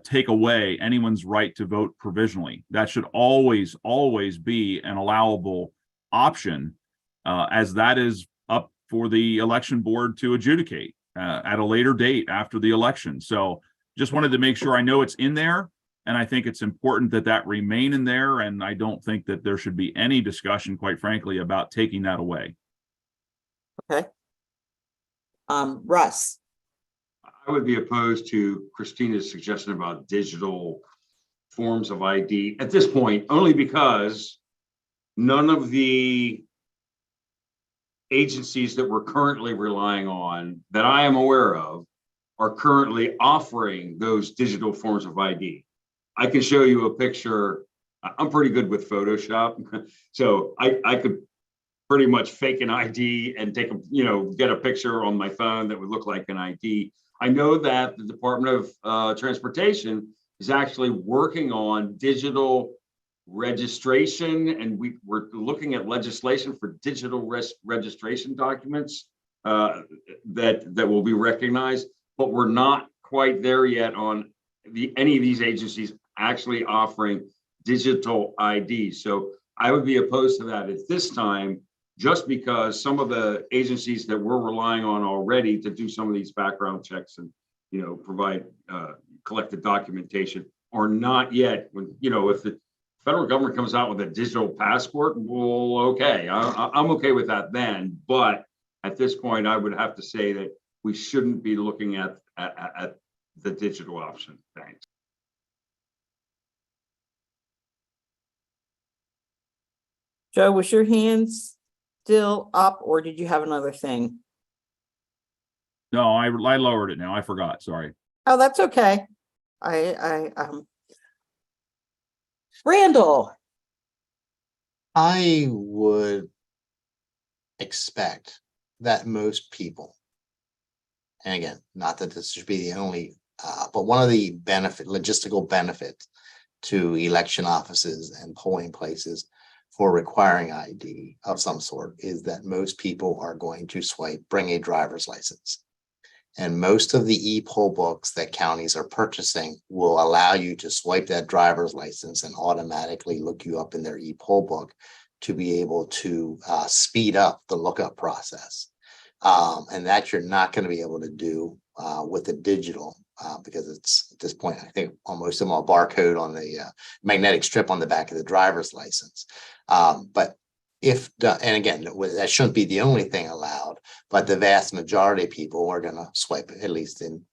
take away anyone's right to vote provisionally. That should always be an allowable option, as that is up for the election board to adjudicate at a later date after the election. So just wanted to make sure, I know it's in there, and I think it's important that remain in there. And I don't think that there should be any discussion, quite frankly, about taking that away. Okay. Russ. I would be opposed to Christina's suggestion about digital forms of ID at this point, only because none of the agencies that we're currently relying on that I am aware of are currently offering those digital forms of ID. I can show you a picture. I'm pretty good with Photoshop, so I could pretty much fake an ID and take get a picture on my phone that would look like an ID. I know that the Department of Transportation is actually working on digital registration, and we're looking at legislation for digital registration documents that will be recognized, but we're not quite there yet on any of these agencies actually offering digital ID. So I would be opposed to that at this time, just because some of the agencies that we're relying on already to do some of these background checks and provide collected documentation are not yet. When if the federal government comes out with a digital passport, well, okay, I'm okay with that then. But at this point, I would have to say that we shouldn't be looking at the digital option. Thanks. Joe, was your hand still up, or did you have another thing? No, I lowered it now. I forgot. Sorry. Oh, that's okay. Randall. I would expect that most people, and again, not that this should be the only, but one of the logistical benefits to election offices and polling places for requiring ID of some sort is that most people are going to bring a driver's license. And most of the e-poll books that counties are purchasing will allow you to swipe that driver's license and automatically look you up in their e-poll book to be able to speed up the lookup process. And that you're not going to be able to do with the digital because it's at this point, I think almost of them are barcode on the magnetic strip on the back of the driver's license. But and again, that shouldn't be the only thing allowed, but the vast majority of people are going to swipe, at least in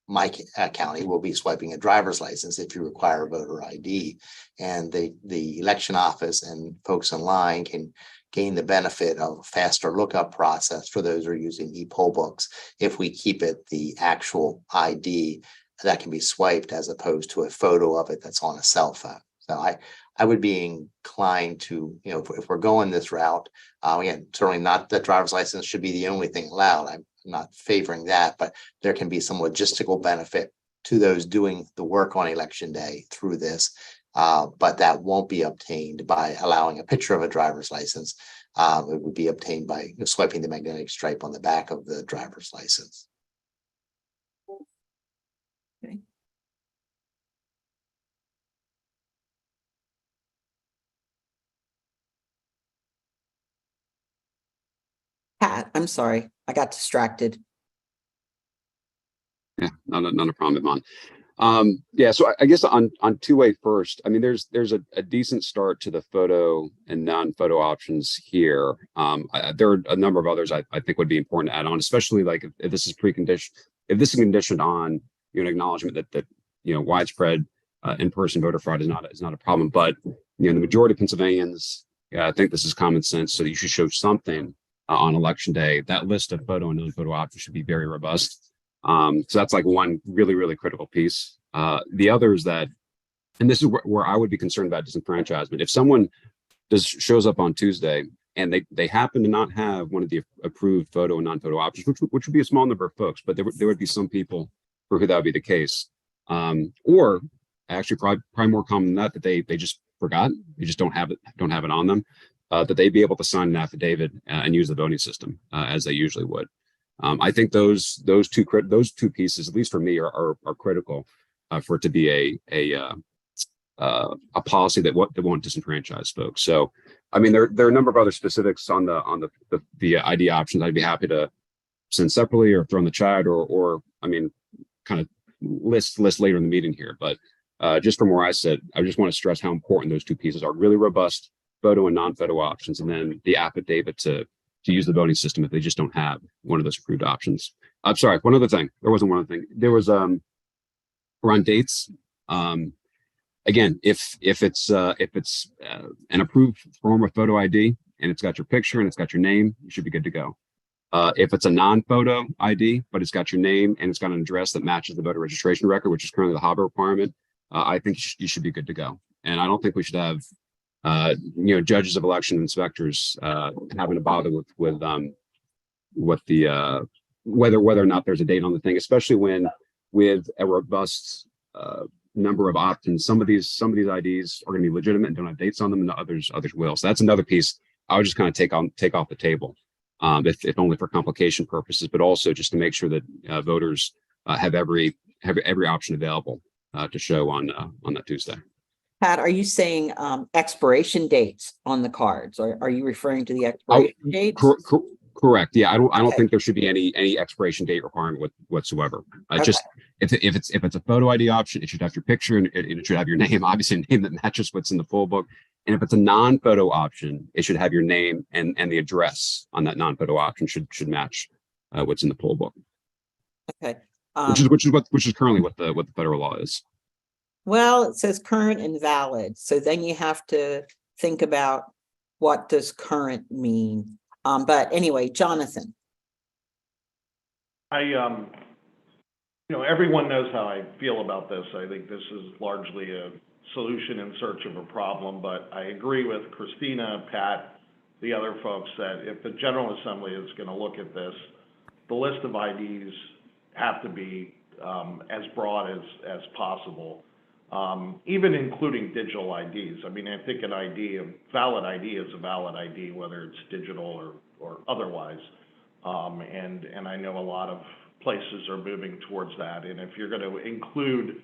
my county, will be swiping a driver's license if you require voter ID. And the election office and folks online can gain the benefit of a faster lookup process for those who are using e-poll books if we keep it the actual ID that can be swiped as opposed to a photo of it that's on a cell phone. So I would be inclined to, if we're going this route, again, certainly not that driver's license should be the only thing allowed. I'm not favoring that, but there can be some logistical benefit to those doing the work on election day through this. But that won't be obtained by allowing a picture of a driver's license. It would be obtained by swiping the magnetic stripe on the back of the driver's license. Okay. Pat, I'm sorry, I got distracted. Yeah, not a problem, Yvonne. Yeah, so I guess on two-way first, I mean, there's a decent start to the photo and non-photo options here. There are a number of others I think would be important to add on, especially like if this is preconditioned, if this is conditioned on an acknowledgement that widespread in-person voter fraud is not a problem. But the majority of Pennsylvanians, I think this is common sense, so that you should show something on election day. That list of photo and non-photo options should be very robust. So that's like one really, really critical piece. The other is that, and this is where I would be concerned about disenfranchisement. If someone shows up on Tuesday and they happen to not have one of the approved photo and non-photo options, which would be a small number of folks, but there would be some people for who that would be the case. Or actually probably more common than that they just, forgot, they just don't have it on them, that they be able to sign an affidavit and use the voting system as they usually would. I think those two pieces, at least for me, are critical for it to be a policy that won't disenfranchise folks. So, I mean, there are a number of other specifics on the ID options. I'd be happy to send separately or throw in the chat, or I mean, kind of list later in the meeting here. But just from where I sit, I just want to stress how important those two pieces are. Really robust photo and non-photo options, and then the affidavit to use the voting system if they just don't have one of those approved options. I'm sorry, one other thing. There wasn't one other thing. There was around dates. Again, if it's an approved form of photo ID and it's got your picture and it's got your name, you should be good to go. If it's a non-photo ID, but it's got your name and it's got an address that matches the voter registration record, which is currently the HABA requirement, I think you should be good to go. And I don't think we should have, judges of election inspectors having to bother with the whether or not there's a date on the thing, especially when with a robust number of options, some of these IDs are going to be legitimate and don't have dates on them, and others will. So that's another piece I would just kind of take off the table, if only for complication purposes, but also just to make sure that voters have every option available to show on that Tuesday. Pat, are you saying expiration dates on the cards, or are you referring to the expiration dates? Correct. Yeah, I don't Okay. think there should be any expiration date requirement whatsoever. Okay. Just if it's a photo ID option, it should have your picture and it should have your name, obviously a name that matches what's in the poll book. And if it's a non-photo option, it should have your name and the address on that non-photo option should match what's in the poll book. Okay. Which is currently what the federal law is. Well, it says current and valid. So then you have to think about what does current mean. But anyway, Jonathan. Everyone knows how I feel about this. I think this is largely a solution in search of a problem, but I agree with Christina, Pat, the other folks that if the General Assembly is going to look at this, the list of IDs have to be as broad as possible. Even including digital IDs. I mean, I think a valid ID is a valid ID, whether it's digital or otherwise. And I know a lot of places are moving towards that. And if you're going to include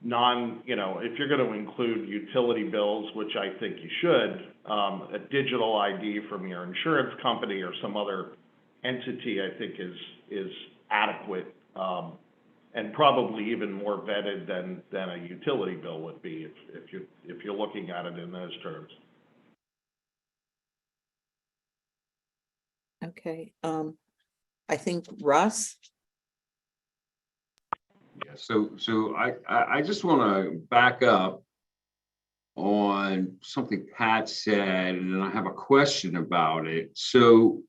if you're going to include utility bills, which I think you should, a digital ID from your insurance company or some other entity, I think is adequate. And probably even more vetted than a utility bill would be if you're looking at it in those terms. Okay. I think Russ. Yeah, so I just want to back up on something Pat said, and then I have a question about it. So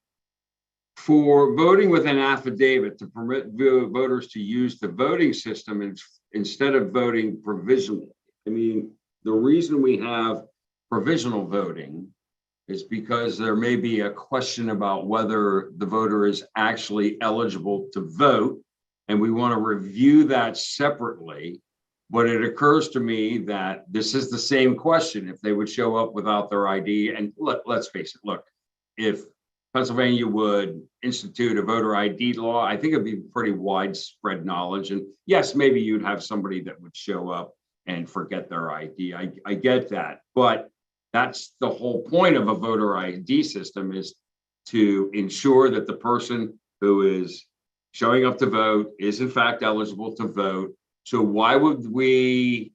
for voting with an affidavit to permit voters to use the voting system instead of voting provisionally. I mean, the reason we have provisional voting is because there may be a question about whether the voter is actually eligible to vote, and we want to review that separately. But it occurs to me that this is the same question if they would show up without their ID. And let's face it, look, if Pennsylvania would institute a voter ID law, I think it'd be pretty widespread knowledge. And yes, maybe you'd have somebody that would show up and forget their ID. I get that. But that's the whole point of a voter ID system, is to ensure that the person who is showing up to vote is in fact eligible to vote. So why would we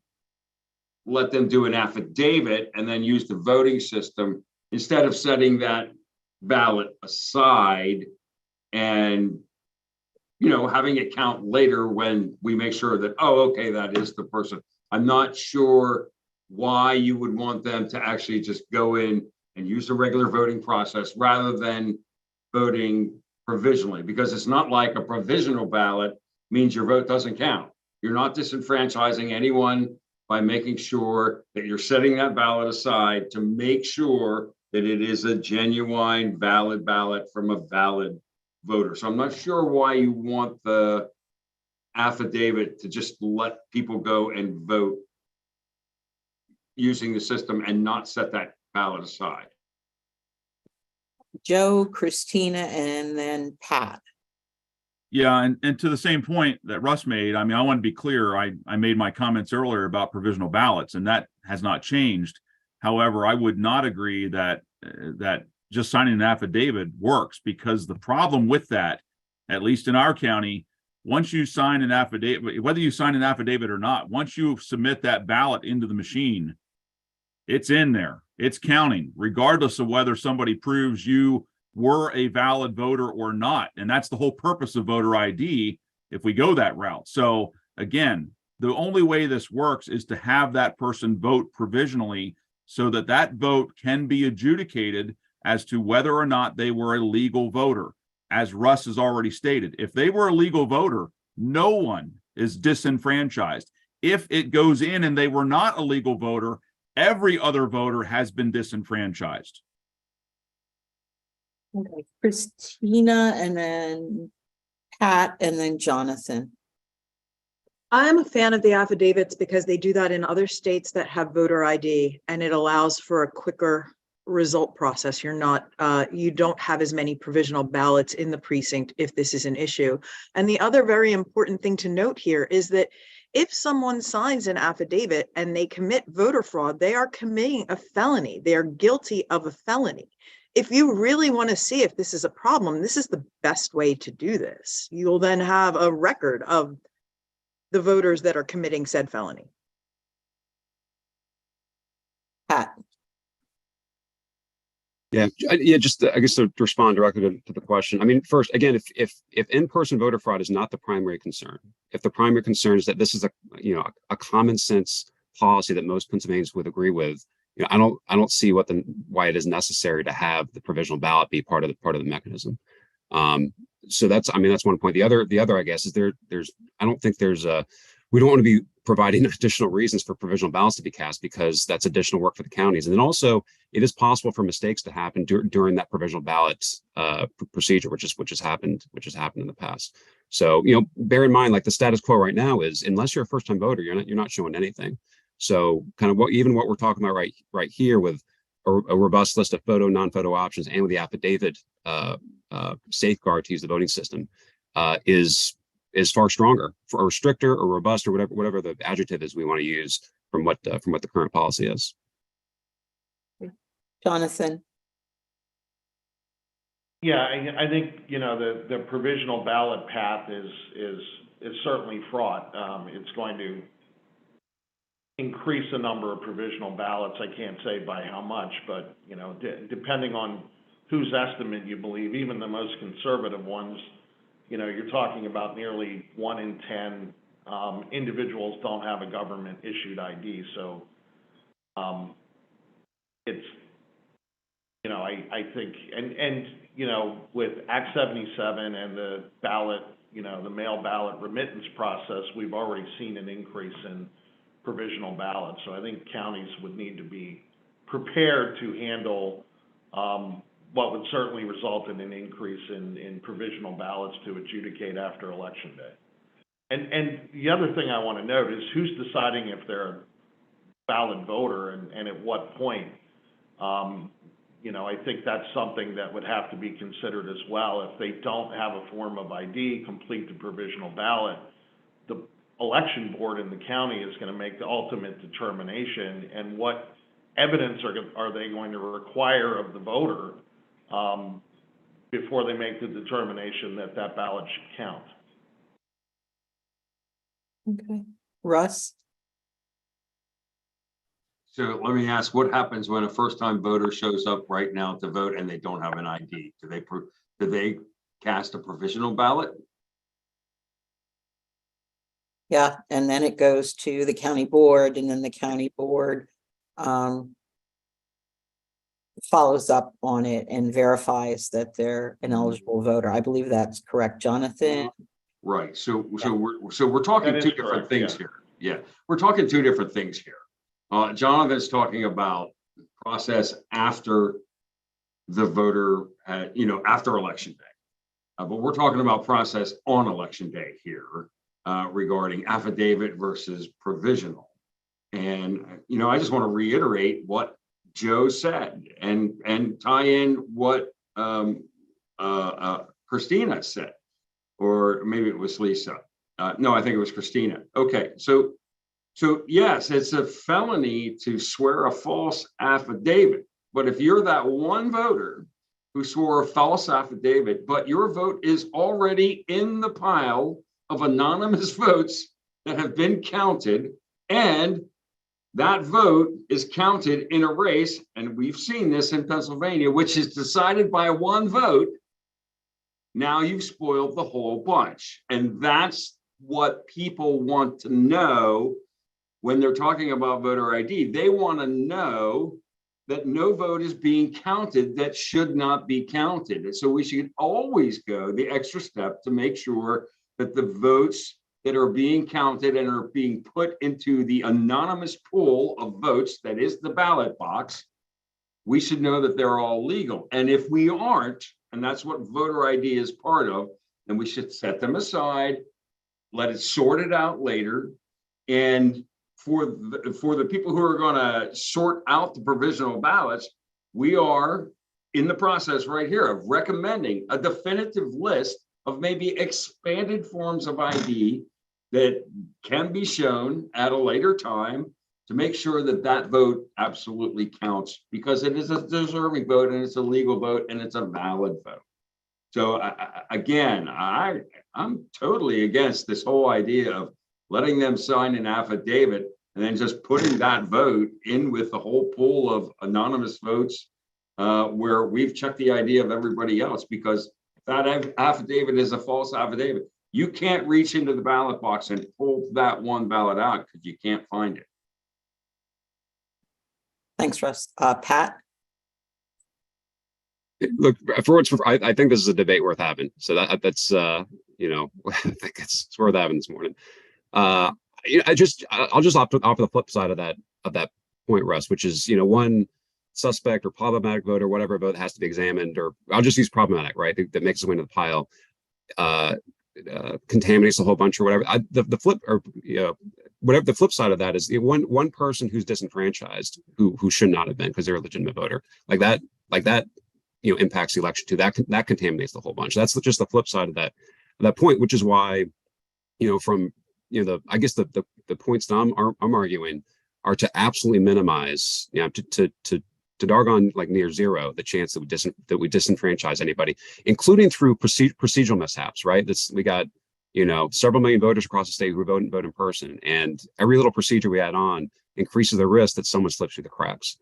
let them do an affidavit and then use the voting system instead of setting that ballot aside and having it count later when we make sure that, oh, okay, that is the person. I'm not sure why you would want them to actually just go in and use the regular voting process rather than voting provisionally, because it's not like a provisional ballot means your vote doesn't count. You're not disenfranchising anyone by making sure that you're setting that ballot aside to make sure that it is a genuine, valid ballot from a valid voter. So I'm not sure why you want the affidavit to just let people go and vote using the system and not set that ballot aside. Joe, Christina, and then Pat. Yeah, and to the same point that Russ made, I mean, I want to be clear, I made my comments earlier about provisional ballots, and that has not changed. However, I would not agree that that just signing an affidavit works, because the problem with that, at least in our county, once you sign an affidavit, whether you sign an affidavit or not, once you submit that ballot into the machine, it's in there, it's counting, regardless of whether somebody proves you were a valid voter or not. And that's the whole purpose of voter ID if we go that route. So again, the only way this works is to have that person vote provisionally so that that vote can be adjudicated as to whether or not they were a legal voter. As Russ has already stated, if they were a legal voter, no one is disenfranchised. If it goes in and they were not a legal voter, every other voter has been disenfranchised. Okay, Christina, and then Pat, and then Jonathan. I'm a fan of the affidavits because they do that in other states that have voter ID, and it allows for a quicker result process. You're not, you don't have as many provisional ballots in the precinct if this is an issue. And the other very important thing to note here is that if someone signs an affidavit and they commit voter fraud, they are committing a felony. They are guilty of a felony. If you really want to see if this is a problem, this is the best way to do this. You'll then have a record of the voters that are committing said felony. Pat. Yeah, just I guess to respond directly to the question. I mean, first, again, if in-person voter fraud is not the primary concern, if the primary concern is that this is a common sense policy that most Pennsylvanians would agree with, I don't see why it is necessary to have the provisional ballot be part of the mechanism. So that's one point. The other I guess is I don't think we don't want to be providing additional reasons for provisional ballots to be cast, because that's additional work for the counties. And then also it is possible for mistakes to happen during that provisional ballot procedure, which has happened in the past. So, bear in mind, like the status quo right now is, unless you're a first time voter, you're not showing anything. So kind of what we're talking about right here with a robust list of photo, non-photo options, and with the affidavit safeguard to use the voting system is far stronger, or stricter, or robust, or whatever the adjective is we want to use from what the current policy is. Jonathan. Yeah, I think, the provisional ballot path is certainly fraught. It's going to increase the number of provisional ballots. I can't say by how much, but, depending on whose estimate you believe, even the most conservative ones, you're talking about nearly 1 in 10 individuals don't have a government issued ID. So it's, I think, and with Act 77 and the ballot, the mail ballot remittance process, we've already seen an increase in provisional ballots. So I think counties would need to be prepared to handle what would certainly result in an increase in provisional ballots to adjudicate after Election Day. And the other thing I want to note is who's deciding if they're a valid voter and at what point. I think that's something that would have to be considered as well. If they don't have a form of ID, complete the provisional ballot, the election board in the county is going to make the ultimate determination, and what evidence are they going to require of the voter before they make the determination that ballot should count. Okay. Russ? So let me ask, what happens when a first-time voter shows up right now to vote and they don't have an ID? Do they cast a provisional ballot? Yeah, and then it goes to the county board, and then the county board follows up on it and verifies that they're an eligible voter. I believe that's correct, Jonathan. Right. So we're talking two different things here. Yeah, we're talking two different things here. Jonathan's talking about process after the voter, after Election Day. But we're talking about process on Election Day here regarding affidavit versus provisional. And, I just want to reiterate what Joe said and tie in what Christina said, or maybe it was Lisa. No, I think it was Christina. Okay, so yes, it's a felony to swear a false affidavit. But if you're that one voter who swore a false affidavit, but your vote is already in the pile of anonymous votes that have been counted, and that vote is counted in a race, and we've seen this in Pennsylvania, which is decided by one vote, now you've spoiled the whole bunch. And that's what people want to know when they're talking about voter ID. They want to know that no vote is being counted that should not be counted. And so we should always go the extra step to make sure that the votes that are being counted and are being put into the anonymous pool of votes that is the ballot box, we should know that they're all legal. And if we aren't, and that's what voter ID is part of, then we should set them aside, let it sort it out later. And for the people who are going to sort out the provisional ballots, we are in the process right here of recommending a definitive list of maybe expanded forms of ID that can be shown at a later time to make sure that that vote absolutely counts, because it is a deserving vote and it's a legal vote and it's a valid vote. So again, I'm totally against this whole idea of letting them sign an affidavit and then just putting that vote in with the whole pool of anonymous votes where we've checked the ID of everybody else, because that affidavit is a false affidavit. You can't reach into the ballot box and pull that one ballot out because you can't find it. Thanks, Russ. Pat? Look, I think this is a debate worth having. So that's I think it's worth having this morning. I'll just offer the flip side of that point, Russ, which is, one suspect or problematic voter, whatever vote has to be examined, or I'll just use problematic, right? That makes its way into the pile, contaminates a whole bunch or whatever. The flip, or whatever the flip side of that is, one person who's disenfranchised who should not have been because they're a legitimate voter, like that impacts the election too. That contaminates the whole bunch. That's just the flip side of that point, which is why, I guess the points that I'm arguing are to absolutely minimize, to doggone like near zero the chance that we disenfranchise anybody, including through procedural mishaps, right? We got several million voters across the state who vote in person, and every little procedure we add on increases the risk that someone slips through the cracks,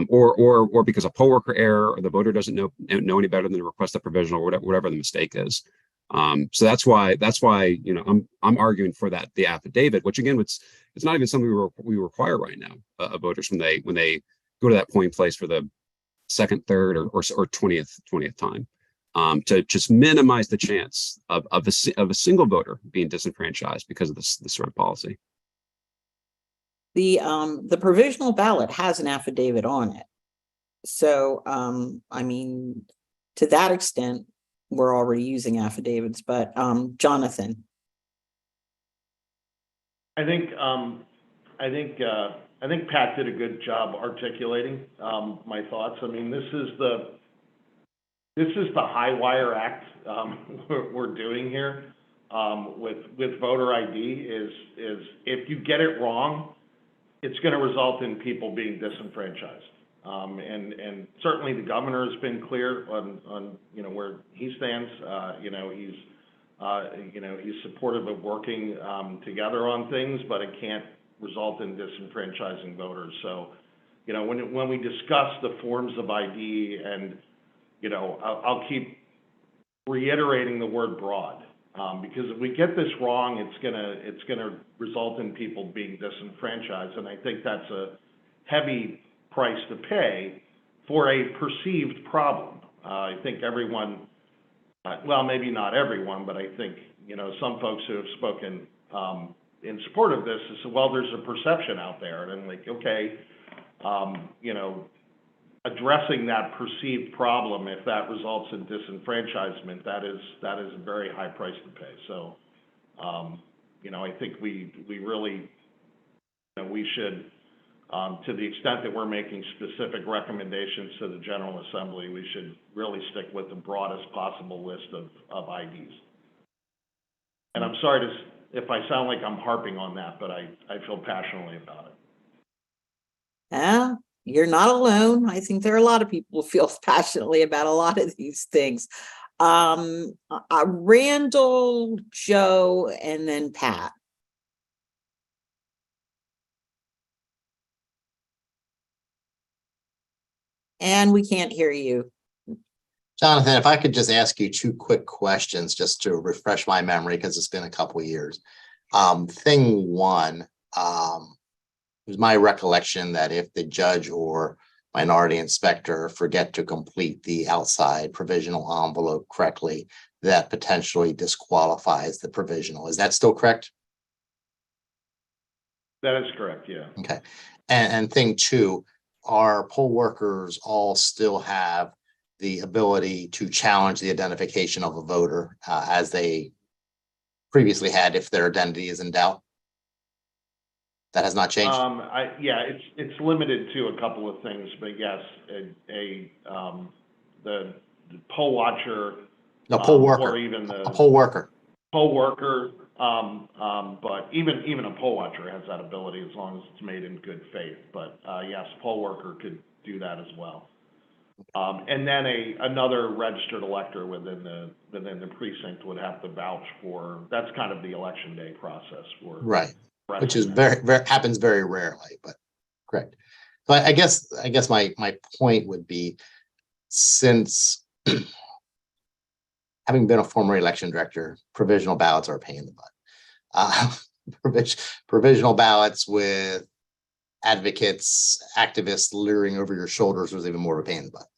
or because a poll worker error, or the voter doesn't know any better than to request a provisional, or whatever the mistake is. So that's why I'm arguing for the affidavit, which again, it's not even something we require right now of voters when they go to that polling place for the second, third, or 20th time, to just minimize the chance of a single voter being disenfranchised because of this sort of policy. The provisional ballot has an affidavit on it. So, to that extent, we're already using affidavits, but Jonathan. I think Pat did a good job articulating my thoughts. I mean, this is the high wire act we're doing here with voter ID. Is if you get it wrong, it's going to result in people being disenfranchised. And certainly the governor has been clear on where he stands. He's supportive of working together on things, but it can't result in disenfranchising voters. So, when we discuss the forms of ID, and I'll keep reiterating the word broad, because if we get this wrong, it's gonna result in people being disenfranchised, and I think that's a heavy price to pay for a perceived problem. I think everyone, well, maybe not everyone, but I think some folks who have spoken in support of this is, well, there's a perception out there, and I'm like, okay, addressing that perceived problem, if that results in disenfranchisement, that is a very high price to pay. So, I think we really we should, to the extent that we're making specific recommendations to the General Assembly, we should really stick with the broadest possible list of IDs. And I'm sorry if I sound like I'm harping on that, but I feel passionately about it. Yeah, you're not alone. I think there are a lot of people who feel passionately about a lot of these things. Randall, Joe, and then Pat. And we can't hear you. Jonathan, if I could just ask you two quick questions just to refresh my memory, because it's been a couple of years. Thing one, it was my recollection that if the judge or minority inspector forget to complete the outside provisional envelope correctly, that potentially disqualifies the provisional. Is that still correct? That is correct, yeah. Okay. And thing two, our poll workers all still have the ability to challenge the identification of a voter as they previously had if their identity is in doubt? That has not changed? Yeah, it's limited to a couple of things, but yes, the poll watcher. No, poll worker. Or even a poll worker. Poll worker, but even a poll watcher has that ability as long as it's made in good faith. But yes, poll worker could do that as well. And then another registered elector within the precinct would have to vouch for. That's kind of the election day process for. Right. Which is very happens very rarely, but correct. But I guess my point would be, since having been a former election director, provisional ballots are a pain in the butt. Provisional ballots with advocates, activists leering over your shoulders was even more of a pain in the butt.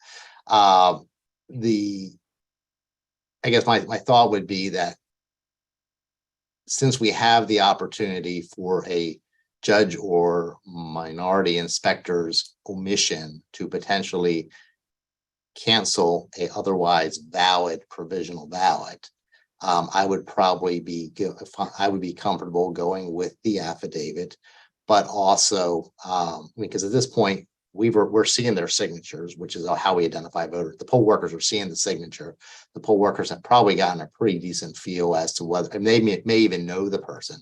I guess my thought would be that since we have the opportunity for a judge or minority inspector's omission to potentially cancel a otherwise valid provisional ballot, I would be comfortable going with the affidavit, but also because at this point we're seeing their signatures, which is how we identify voters. The poll workers are seeing the signature. The poll workers have probably gotten a pretty decent feel as to whether, and they may even know the person.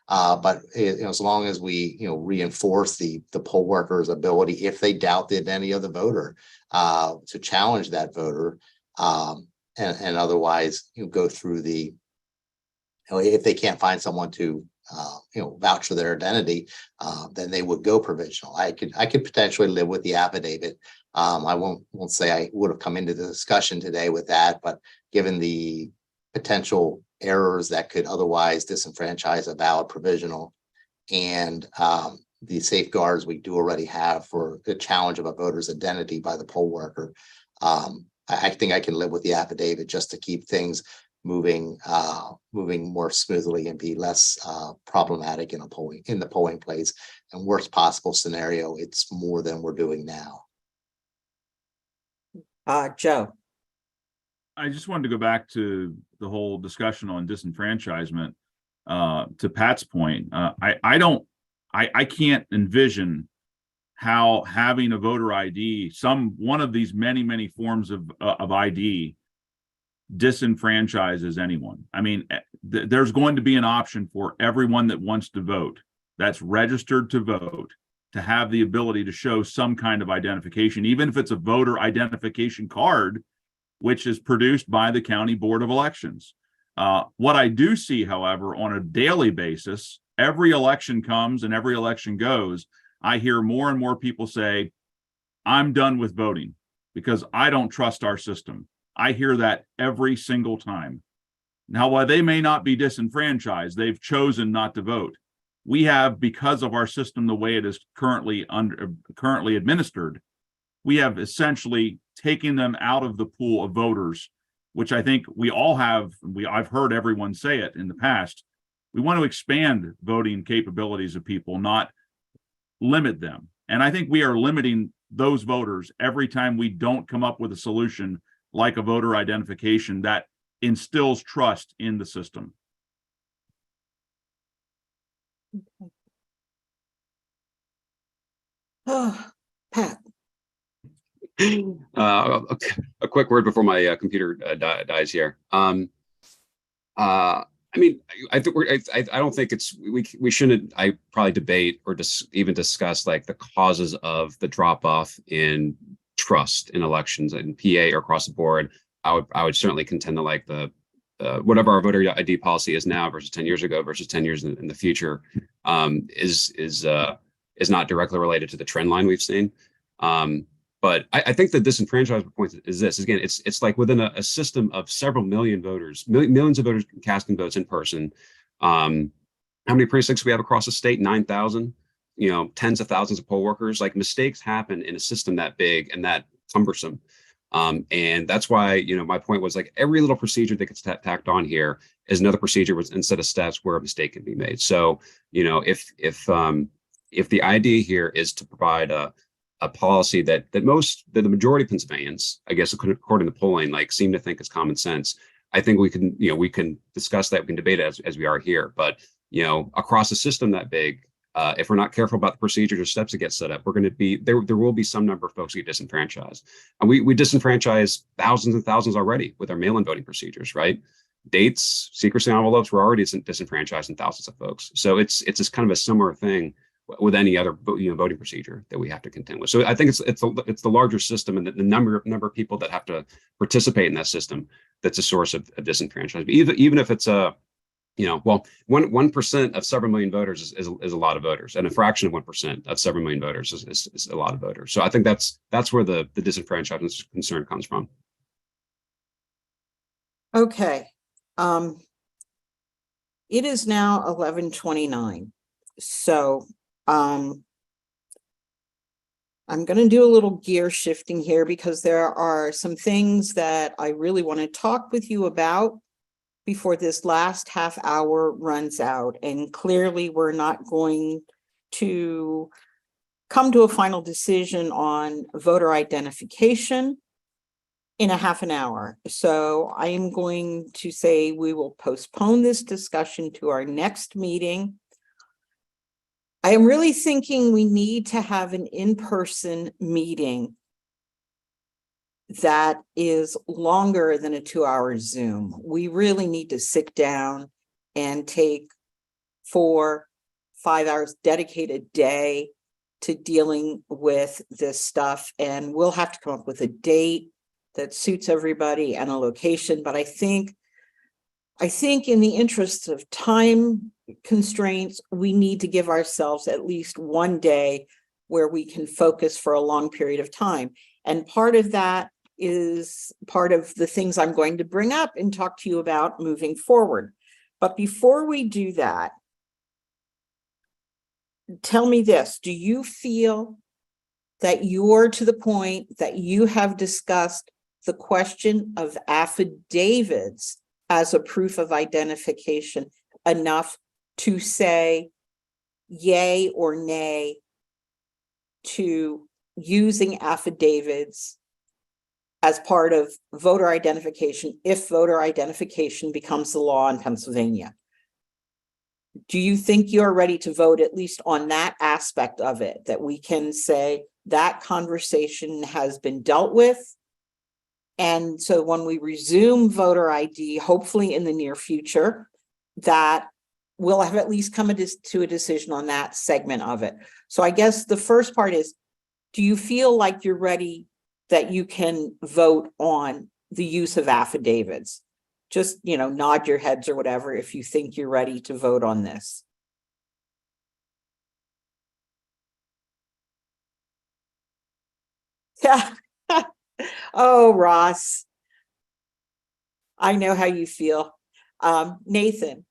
But as long as we reinforce the poll workers' ability, if they doubt the identity of the voter, to challenge that voter, and otherwise go through the, if they can't find someone to vouch for their identity, then they would go provisional. I could potentially live with the affidavit. I won't say I would have come into the discussion today with that, but given the potential errors that could otherwise disenfranchise a valid provisional and the safeguards we do already have for the challenge of a voter's identity by the poll worker, I think I can live with the affidavit just to keep things moving more smoothly and be less problematic in the polling place. And worst possible scenario, it's more than we're doing now. Joe. I just wanted to go back to the whole discussion on disenfranchisement. To Pat's point, I can't envision how having a voter ID, one of these many forms of ID, disenfranchises anyone. I mean, there's going to be an option for everyone that wants to vote, that's registered to vote, to have the ability to show some kind of identification, even if it's a voter identification card, which is produced by the County Board of Elections. What I do see, however, on a daily basis, every election comes and every election goes, I hear more and more people say, I'm done with voting because I don't trust our system. I hear that every single time. Now, while they may not be disenfranchised, they've chosen not to vote. We have, because of our system, the way it is currently administered, we have essentially taken them out of the pool of voters, which I think we all have. I've heard everyone say it in the past. We want to expand voting capabilities of people, not limit them. And I think we are limiting those voters every time we don't come up with a solution like a voter identification that instills trust in the system. Pat. A quick word before my computer dies here. I mean, I think I don't think we shouldn't. I probably debate or even discuss like the causes of the drop off in trust in elections in PA or across the board. I would certainly contend that like the whatever our voter ID policy is now versus 10 years ago versus 10 years in the future is not directly related to the trend line we've seen. But I think the disenfranchisement point is this. Again, it's like within a system of several million voters, millions of voters casting votes in person. How many precincts we have across the state? 9,000, tens of thousands of poll workers. Like mistakes happen in a system that big and that cumbersome. And that's why, my point was like every little procedure that gets tacked on here is another procedure instead of steps where a mistake can be made. So, if the idea here is to provide a policy that the majority of Pennsylvanians, I guess, according to polling, like seem to think is common sense. I think we can discuss that, we can debate it as we are here. But, across a system that big, if we're not careful about the procedures or steps that get set up, we're going to be there will be some number of folks who get disenfranchised. And we disenfranchise thousands and thousands already with our mail-in voting procedures, right? Dates, secrecy envelopes, we're already disenfranchising thousands of folks. So it's just kind of a similar thing with any other voting procedure that we have to contend with. So I think it's the larger system and the number of people that have to participate in that system that's a source of disenfranchisement. Even if it's 1% of several million voters is a lot of voters, and a fraction of 1% of several million voters is a lot of voters. So I think that's where the disenfranchisement concern comes from. Okay. It is now 11:29. So I'm going to do a little gear shifting here because there are some things that I really want to talk with you about before this last half hour runs out. And clearly we're not going to come to a final decision on voter identification in a half an hour. So I am going to say we will postpone this discussion to our next meeting. I am really thinking we need to have an in-person meeting that is longer than a 2-hour Zoom. We really need to sit down and take 4-5 hours dedicated day to dealing with this stuff. And we'll have to come up with a date that suits everybody and a location. But I think in the interest of time constraints, we need to give ourselves at least one day where we can focus for a long period of time. And part of that is part of the things I'm going to bring up and talk to you about moving forward. But before we do that, tell me this, do you feel that you're to the point that you have discussed the question of affidavits as a proof of identification enough to say yay or nay to using affidavits as part of voter identification if voter identification becomes the law in Pennsylvania? Do you think you're ready to vote at least on that aspect of it, that we can say that conversation has been dealt with? And so when we resume voter ID, hopefully in the near future, that we'll have at least come to a decision on that segment of it. So I guess the first part is, do you feel like you're ready that you can vote on the use of affidavits? Just, nod your heads or whatever if you think you're ready to vote on this. Yeah. Oh, Ross, I know how you feel. Nathan.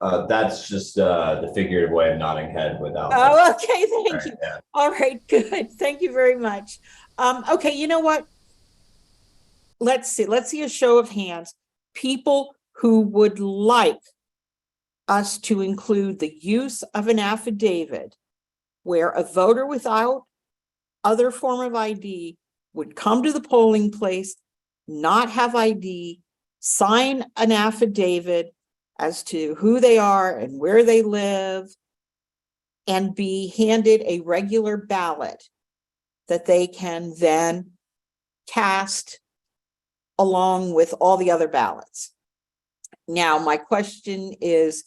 That's just the figurative way of nodding head without. Oh, okay, thank Right, you. yeah. All right, good. Thank you very much. Okay, you know what? Let's see a show of hands. People who would like us to include the use of an affidavit where a voter without other form of ID would come to the polling place, not have ID, sign an affidavit as to who they are and where they live, and be handed a regular ballot that they can then cast along with all the other ballots. Now, my question is,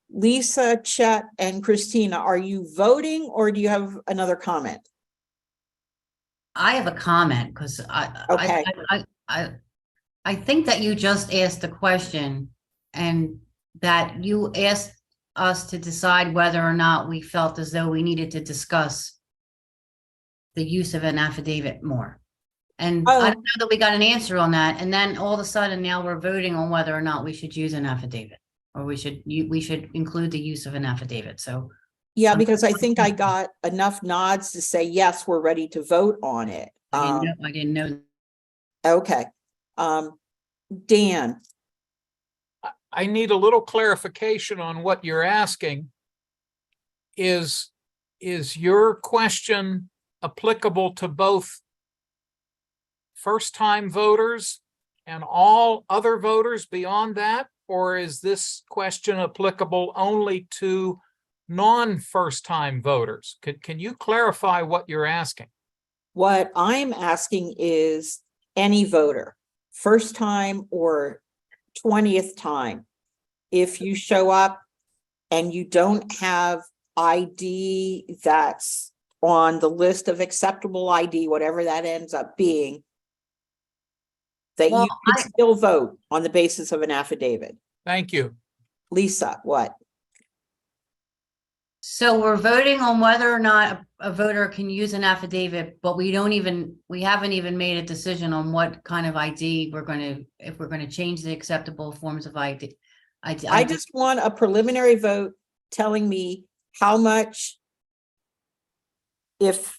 Lisa, Chet, and Christina, are you voting or do you have another comment? I have a comment because Okay. I think that you just asked a question and that you asked us to decide whether or not we felt as though we needed to discuss the use of an affidavit more. And I don't know that we got an answer on that. And then all of a sudden now we're voting on whether or not we should use an affidavit or we should include the use of an affidavit. So Yeah, because I think I got enough nods to say, yes, we're ready to vote on it. I didn't know. Okay. Dan, I need a little clarification on what you're asking. Is your question applicable to both first-time voters and all other voters beyond that? Or is this question applicable only to non-first-time voters? Can you clarify what you're asking? what I'm asking is any voter, first time or 20th time, if you show up and you don't have ID that's on the list of acceptable ID, whatever that ends up being, that you can still vote on the basis of an affidavit. Thank you. Lisa, what? So we're voting on whether or not a voter can use an affidavit, but we haven't even made a decision on what kind of ID if we're going to change the acceptable forms of ID. I just want a preliminary vote telling me how much, if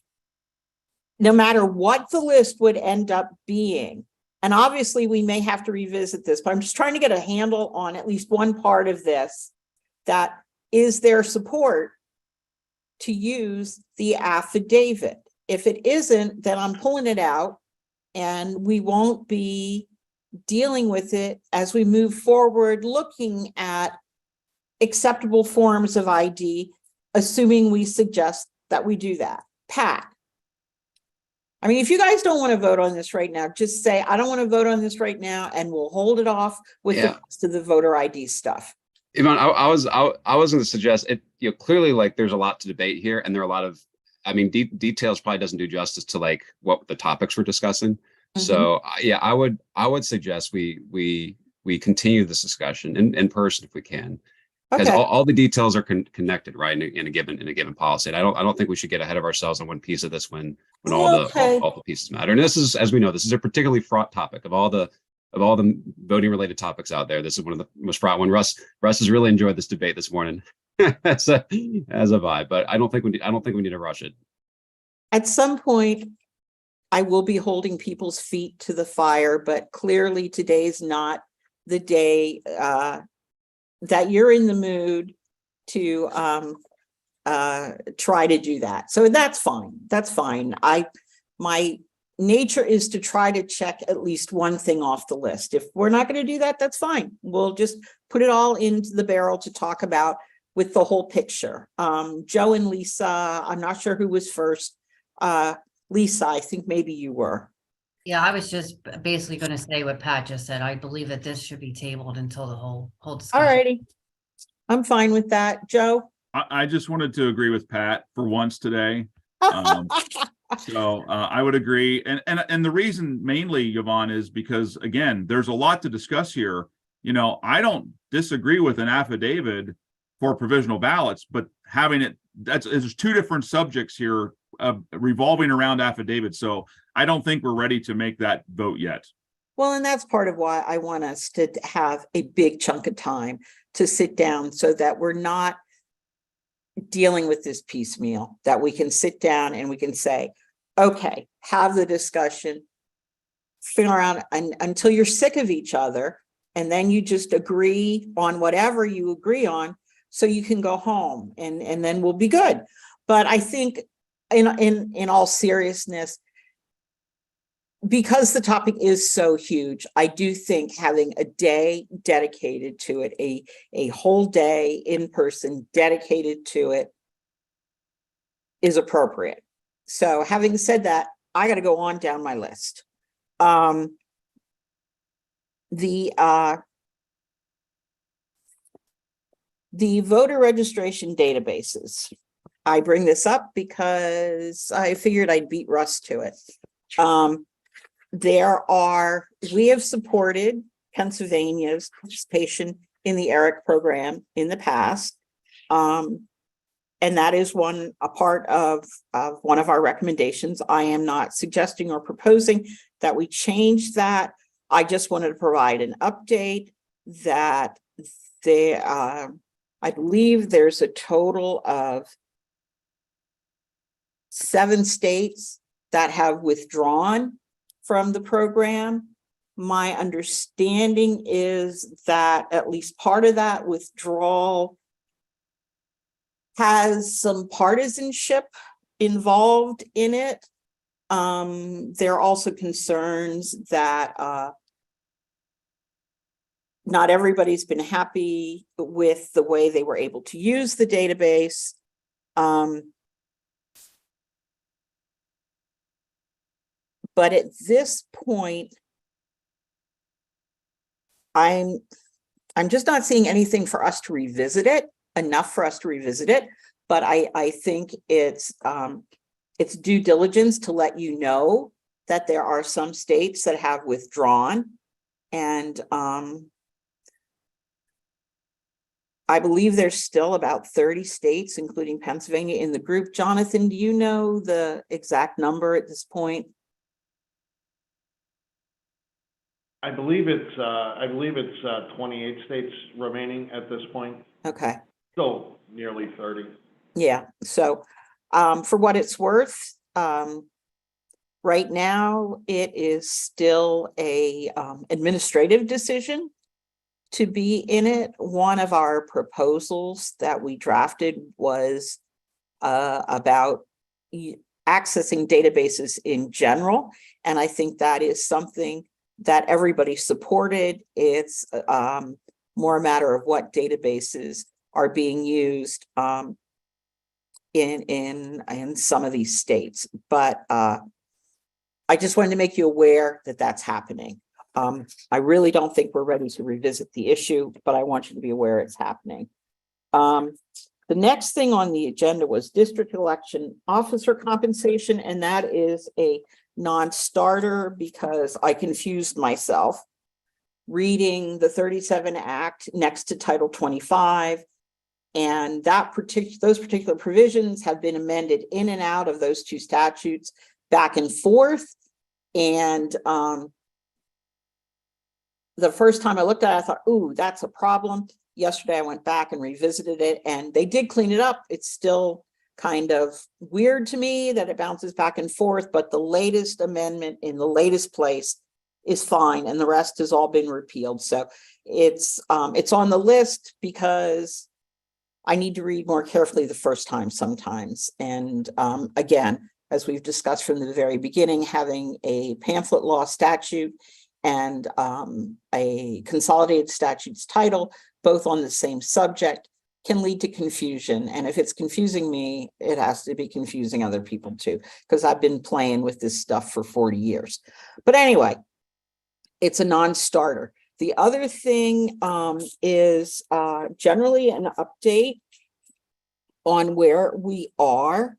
no matter what the list would end up being, and obviously we may have to revisit this, but I'm just trying to get a handle on at least one part of this, that is there support to use the affidavit? If it isn't, then I'm pulling it out and we won't be dealing with it as we move forward, looking at acceptable forms of ID, assuming we suggest that we do that. Pat. I mean, if you guys don't want to vote on this right now, just say, I don't want to vote on this right now, and we'll hold it off with the rest of the voter ID stuff. Ivan, I was going to suggest it, clearly like there's a lot to debate here, and there are a lot of, details probably doesn't do justice to like what the topics we're discussing. So yeah, I would suggest we continue this discussion in person if we can, because all the details are connected, right, in a given policy. And I don't think we should get ahead of ourselves on one piece of this when all the pieces matter. And this is, as we know, this is a particularly fraught topic of all the voting related topics out there. This is one of the most fraught one. Russ has really enjoyed this debate this morning, as have I. But I don't think we need to rush it. At some point, I will be holding people's feet to the fire, but clearly today's not the day that you're in the mood to try to do that. So that's fine. That's fine. My nature is to try to check at least one thing off the list. If we're not going to do that, that's fine. We'll just put it all into the barrel to talk about with the whole picture. Joe and Lisa, I'm not sure who was first. Lisa, I think maybe you were. Yeah, I was just basically going to say what Pat just said. I believe that this should be tabled until the whole discussion. All righty. I'm fine with that. Joe? I just wanted to agree with Pat for once today. So I would agree. And the reason mainly, Yvonne, is because, again, there's a lot to discuss here. I don't disagree with an affidavit for provisional ballots, but having it, there's two different subjects here revolving around affidavits. So I don't think we're ready to make that vote yet. Well, and that's part of why I want us to have a big chunk of time to sit down so that we're not dealing with this piecemeal, that we can sit down and we can say, okay, have the discussion, figure out until you're sick of each other, and then you just agree on whatever you agree on so you can go home and then we'll be good. But I think in all seriousness, because the topic is so huge, I do think having a day dedicated to it, a whole day in person dedicated to it, is appropriate. So having said that, I got to go on down my list. The voter registration databases. I bring this up because I figured I'd beat Russ to it. We have supported Pennsylvania's participation in the ERIC program in the past. And that is a part of one of our recommendations. I am not suggesting or proposing that we change that. I just wanted to provide an update that I believe there's a total of 7 states that have withdrawn from the program. My understanding is that at least part of that withdrawal has some partisanship involved in it. There are also concerns that not everybody's been happy with the way they were able to use the database. But at this point, I'm just not seeing anything for us to revisit it, enough for us to revisit it. But I think it's due diligence to let you know that there are some states that have withdrawn. And I believe there's still about 30 states, including Pennsylvania, in the group. Jonathan, do you know the exact number at this point? I believe it's 28 states remaining at this point. Okay. Still nearly 30. Yeah. So for what it's worth, right now it is still a administrative decision to be in it. One of our proposals that we drafted was about accessing databases in general. And I think that is something that everybody supported. It's more a matter of what databases are being used in some of these states. But I just wanted to make you aware that that's happening. I really don't think we're ready to revisit the issue, but I want you to be aware it's happening. The next thing on the agenda was district election officer compensation, and that is a non-starter because I confused myself reading the 37 Act next to Title 25, and those particular provisions have been amended in and out of those two statutes back and forth. And the first time I looked at it, I thought, ooh, that's a problem. Yesterday, I went back and revisited it, and they did clean it up. It's still kind of weird to me that it bounces back and forth, but the latest amendment in the latest place is fine, and the rest has all been repealed. So it's on the list because I need to read more carefully the first time sometimes. And again, as we've discussed from the very beginning, having a pamphlet law statute and a consolidated statutes title, both on the same subject, can lead to confusion. And if it's confusing me, it has to be confusing other people too, because I've been playing with this stuff for 40 years. But anyway, it's a non-starter. The other thing is generally an update on where we are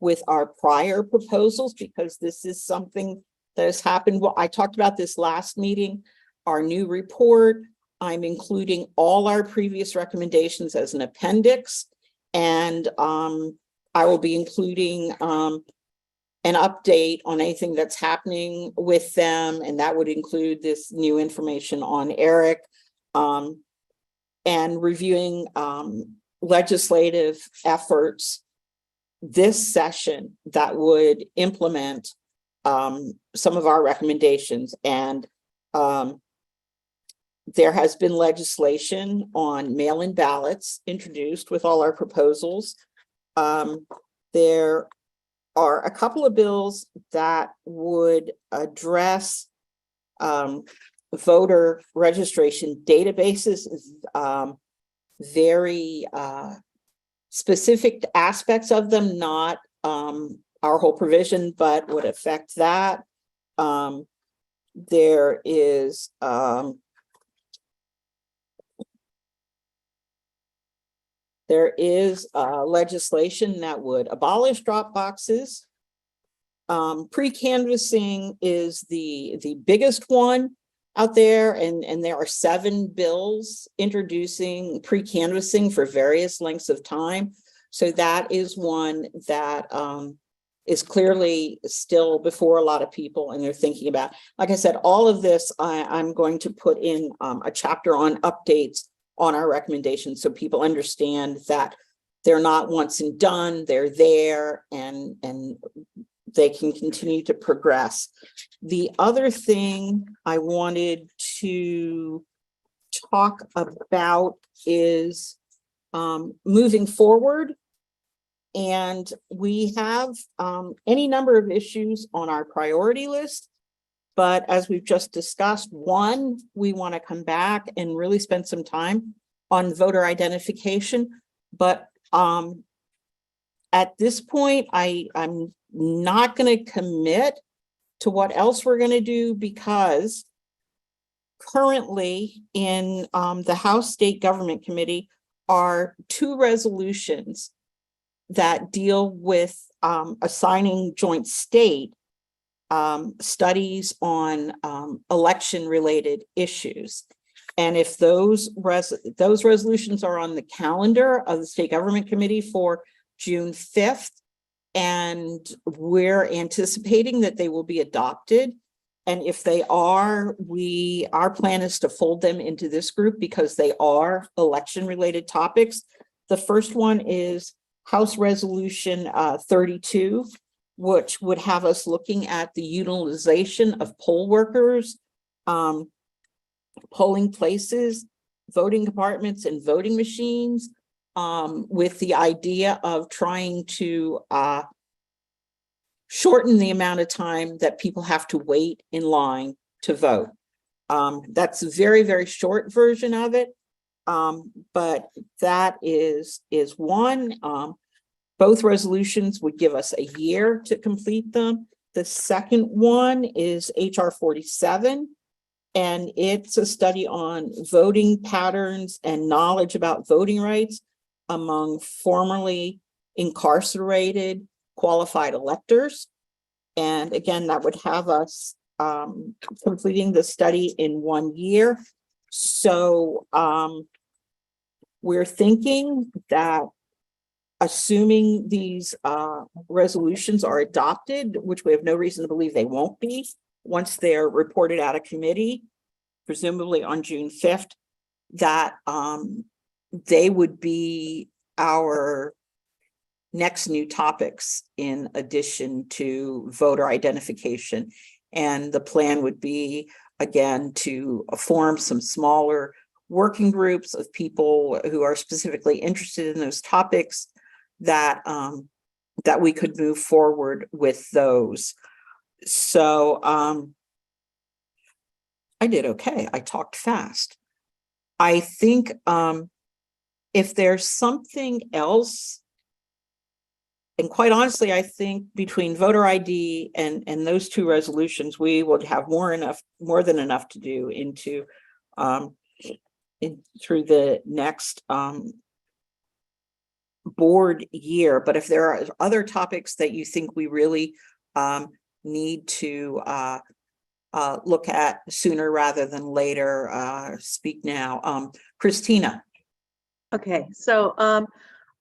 with our prior proposals, because this is something that has happened. Well, I talked about this last meeting, our new report. I'm including all our previous recommendations as an appendix, and I will be including an update on anything that's happening with them, and that would include this new information on ERIC, and reviewing legislative efforts this session that would implement some of our recommendations. And there has been legislation on mail-in ballots introduced with all our proposals. There are a couple of bills that would address voter registration databases, very specific aspects of them, not our whole provision, but would affect that. There is, legislation that would abolish drop boxes. Pre-canvassing is the biggest one out there, and there are 7 bills introducing pre-canvassing for various lengths of time. So that is one that is clearly still before a lot of people, and they're thinking about. Like I said, all of this, I'm going to put in a chapter on updates on our recommendations, so people understand that they're not once and done, they're there, and they can continue to progress. The other thing I wanted to talk about is moving forward. And we have any number of issues on our priority list. But as we've just discussed, one, we want to come back and really spend some time on voter identification. But at this point, I'm not going to commit to what else we're going to do, because currently in the House State Government Committee are 2 resolutions that deal with assigning joint state studies on election-related issues. And if those resolutions are on the calendar of the State Government Committee for June 5th, and we're anticipating that they will be adopted. And if they are, our plan is to fold them into this group because they are election-related topics. The first one is House Resolution 32, which would have us looking at the utilization of poll workers, polling places, voting compartments, and voting machines, with the idea of trying to shorten the amount of time that people have to wait in line to vote. That's a very, very short version of it. But that is one. Both resolutions would give us a year to complete them. The second one is HR 47, and it's a study on voting patterns and knowledge about voting rights among formerly incarcerated qualified electors. And again, that would have us completing the study in 1 year. So we're thinking that, assuming these resolutions are adopted, which we have no reason to believe they won't be, once they're reported out of committee, presumably on June 5th, that they would be our next new topics in addition to voter identification. And the plan would be, again, to form some smaller working groups of people who are specifically interested in those topics, that that we could move forward with those. So I did okay. I talked fast. I think if there's something else, and quite honestly, I think between voter ID and those 2 resolutions, we would have more than enough to do into through the next board year. But if there are other topics that you think we really need to look at sooner rather than later, speak now. Christina. Okay, so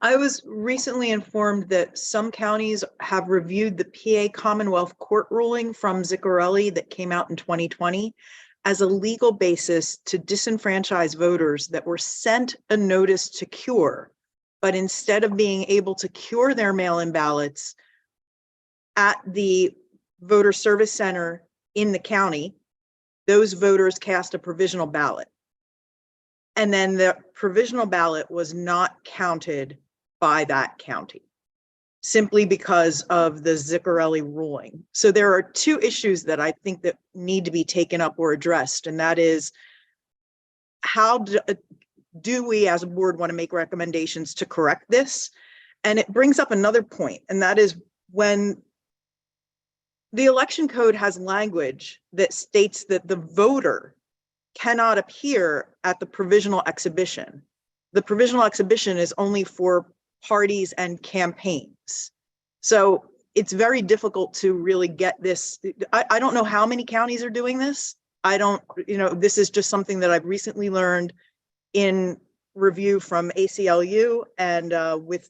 I was recently informed that some counties have reviewed the PA Commonwealth Court ruling from Ziccarelli that came out in 2020 as a legal basis to disenfranchise voters that were sent a notice to cure, but instead of being able to cure their mail-in ballots at the voter service center in the county, those voters cast a provisional ballot. And then the provisional ballot was not counted by that county, simply because of the Ziccarelli ruling. So there are 2 issues that I think that need to be taken up or addressed, and that is, how do we as a board want to make recommendations to correct this? And it brings up another point, and that is, when the election code has language that states that the voter cannot appear at the provisional exhibition. The provisional exhibition is only for parties and campaigns. So it's very difficult to really get this. I don't know how many counties are doing this. I don't, this is just something that I've recently learned in review from ACLU and with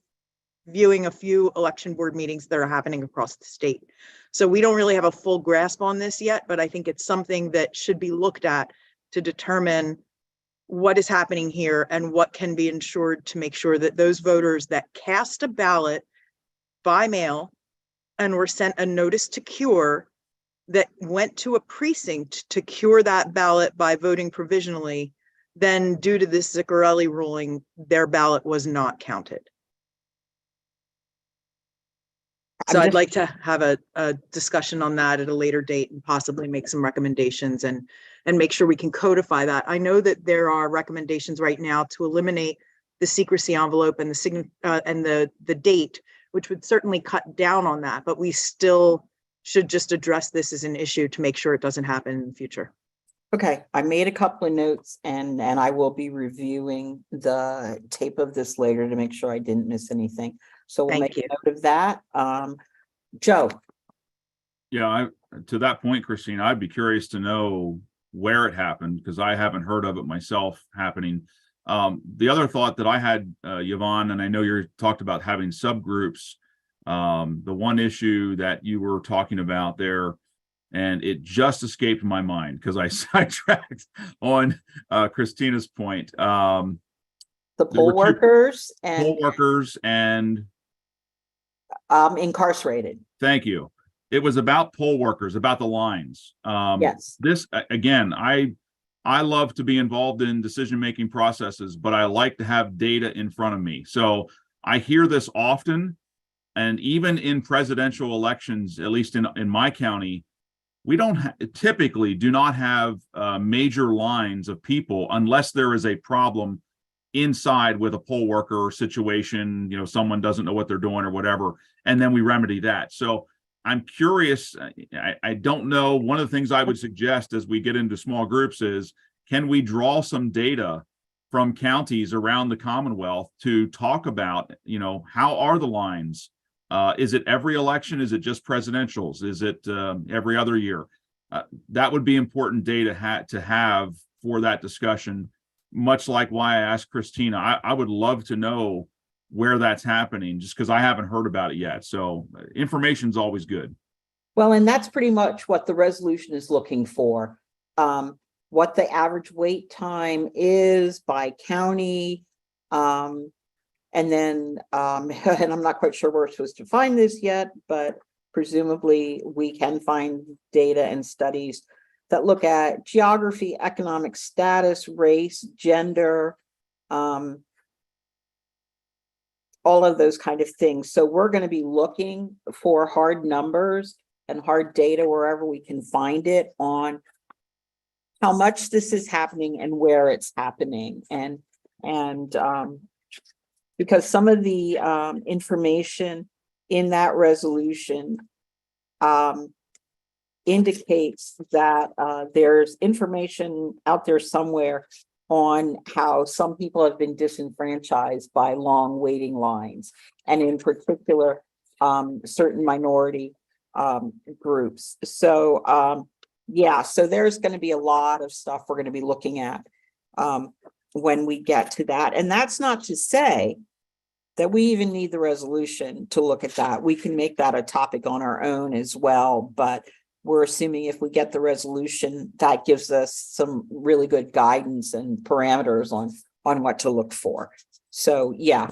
viewing a few election board meetings that are happening across the state. So we don't really have a full grasp on this yet, but I think it's something that should be looked at to determine what is happening here and what can be ensured to make sure that those voters that cast a ballot by mail and were sent a notice to cure, that went to a precinct to cure that ballot by voting provisionally, then due to this Ziccarelli ruling, their ballot was not counted. So I'd like to have a discussion on that at a later date and possibly make some recommendations and make sure we can codify that. I know that there are recommendations right now to eliminate the secrecy envelope and the date, which would certainly cut down on that, but we still should just address this as an issue to make sure it doesn't happen in the future. Okay, I made a couple of notes and I will be reviewing the tape of this later to make sure I didn't miss anything. So we'll Thank make a note of that. Joe. Yeah, to that point, Christine, I'd be curious to know where it happened because I haven't heard of it myself happening. The other thought that I had, Yvonne, and I know you talked about having subgroups. The one issue that you were talking about there, and it just escaped my mind because I sidetracked on Christina's point. The poll workers and incarcerated. Thank you. It was about poll workers, about the lines. Yes. This again, I love to be involved in decision-making processes, but I like to have data in front of me. So I hear this often, and even in presidential elections, at least in my county, we don't typically do not have major lines of people unless there is a problem inside with a poll worker situation, someone doesn't know what they're doing or whatever, and then we remedy that. So I'm curious, I don't know, one of the things I would suggest as we get into small groups is, can we draw some data from counties around the Commonwealth to talk about, how are the lines? Is it every election? Is it just presidentials? Is it every other year? That would be important data to have for that discussion, much like why I asked Christina. I would love to know where that's happening just because I haven't heard about it yet. So information's always good. Well, and that's pretty much what the resolution is looking for. What the average wait time is by county. And then, and I'm not quite sure where we're supposed to find this yet, but presumably we can find data and studies that look at geography, economic status, race, gender, all of those kind of things. So we're going to be looking for hard numbers and hard data wherever we can find it on how much this is happening and where it's happening. And because some of the information in that resolution indicates that there's information out there somewhere on how some people have been disenfranchised by long waiting lines, and in particular, certain minority groups. So yeah, so there's going to be a lot of stuff we're going to be looking at when we get to that. And that's not to say that we even need the resolution to look at that. We can make that a topic on our own as well, but we're assuming if we get the resolution, that gives us some really good guidance and parameters on what to look for. So yeah,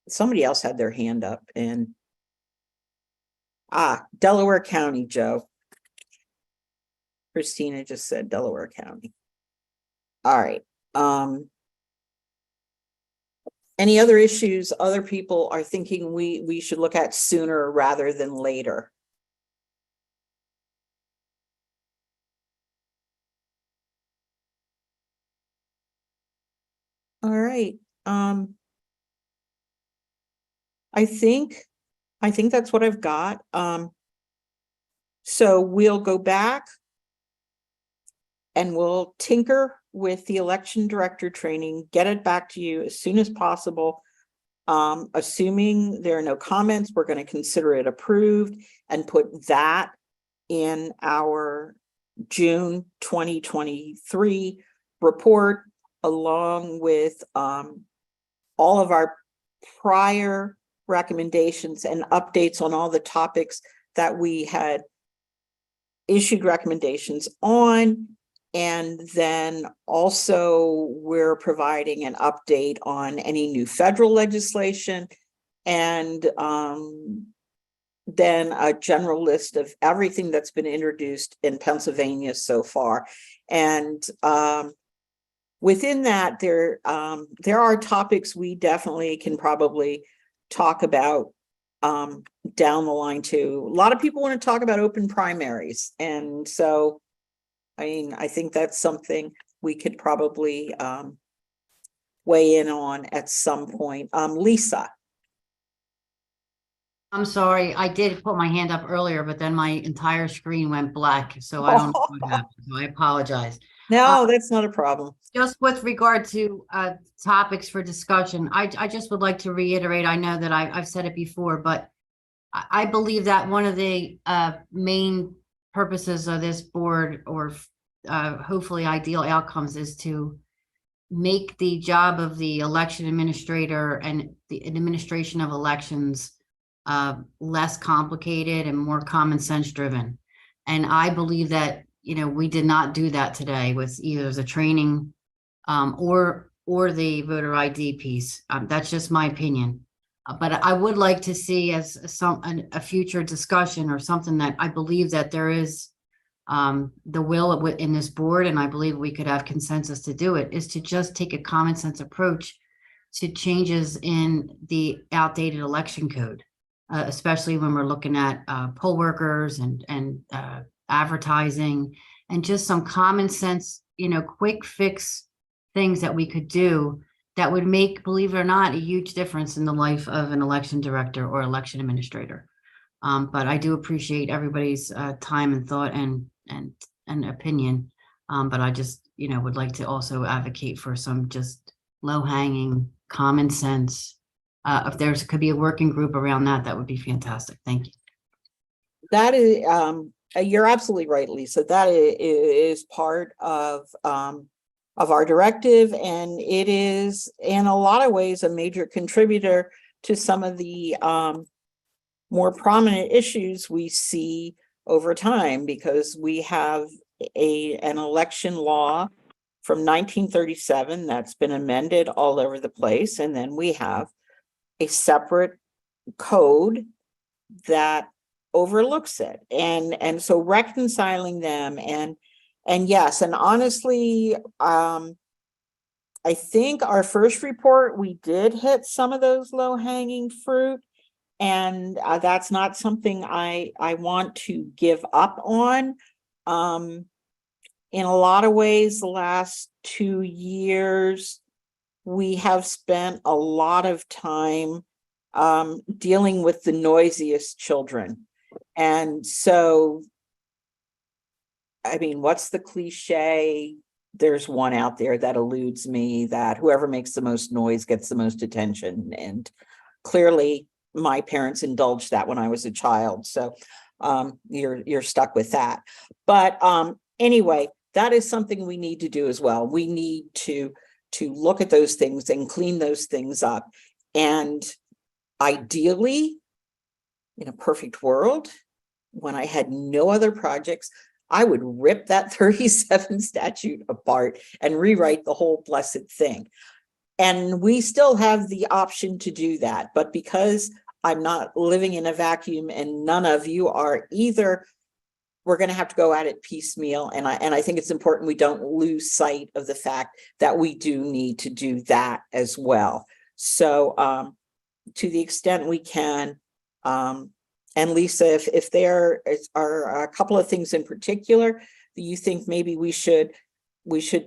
somebody else had their hand up, and Delaware County, Joe. Christina just said Delaware County. All right. Any other issues other people are thinking we should look at sooner rather than later? All right. I think I think that's what I've got. So we'll go back and we'll tinker with the election director training, get it back to you as soon as possible. Assuming there are no comments, we're going to consider it approved and put that in our June 2023 report, along with all of our prior recommendations and updates on all the topics that we had issued recommendations on. And then also we're providing an update on any new federal legislation, and then a general list of everything that's been introduced in Pennsylvania so far. And within that, there are topics we definitely can probably talk about down the line too. A lot of people want to talk about open primaries. And so, I mean, I think that's something we could probably weigh in on at some point. Lisa. I'm sorry, I did put my hand up earlier, but then my entire screen went black, so I don't know what happened, so I apologize. No, that's not a problem. Just with regard to topics for discussion, I just would like to reiterate, I know that I've said it before, but I believe that one of the main purposes of this board, or hopefully ideal outcomes, is to make the job of the election administrator and the administration of elections less complicated and more common sense driven. And I believe that, you know, we did not do that today with either the training or the voter ID piece. That's just my opinion. But I would like to see as a future discussion, or something that I believe that there is the will in this board, and I believe we could have consensus to do it, is to just take a common sense approach to changes in the outdated election code, especially when we're looking at poll workers and advertising, and just some common sense, you know, quick fix things that we could do that would make, believe it or not, a huge difference in the life of an election director or election administrator. But I do appreciate everybody's time and thought and opinion. But I just, you know, would like to also advocate for some just low-hanging common sense. If there's could be a working group around that, that would be fantastic. Thank you. That is, you're absolutely right, Lisa. That is part of our directive, and it is in a lot of ways a major contributor to some of the more prominent issues we see over time, because we have an election law from 1937 that's been amended all over the place, and then we have a separate code that overlooks it, and so reconciling them, and yes, and honestly, I think our first report, we did hit some of those low-hanging fruit, and that's not something I want to give up on. In a lot of ways, the last 2 years, we have spent a lot of time dealing with the noisiest children. And so, I mean, what's the cliche? There's one out there that eludes me, that whoever makes the most noise gets the most attention. And clearly my parents indulged that when I was a child. So you're stuck with that. But anyway, that is something we need to do as well. We need to look at those things and clean those things up. And ideally, in a perfect world, when I had no other projects, I would rip that 37 statute apart and rewrite the whole blessed thing. And we still have the option to do that. But because I'm not living in a vacuum and none of you are either, we're going to have to go at it piecemeal. And I think it's important we don't lose sight of the fact that we do need to do that as well. So to the extent we can, and Lisa, if there are a couple of things in particular that you think maybe we should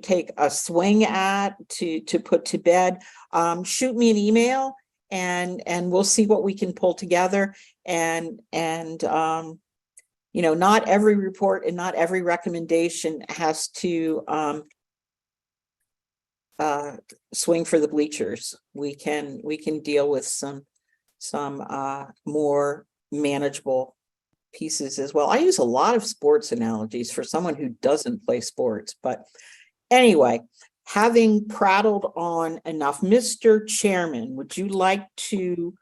take a swing at to put to bed, shoot me an email and we'll see what we can pull together. And not every report and not every recommendation has to swing for the bleachers. We can deal with some more manageable pieces as well. I use a lot of sports analogies for someone who doesn't play sports, but anyway, having prattled on enough, Mr. Chairman, would you like to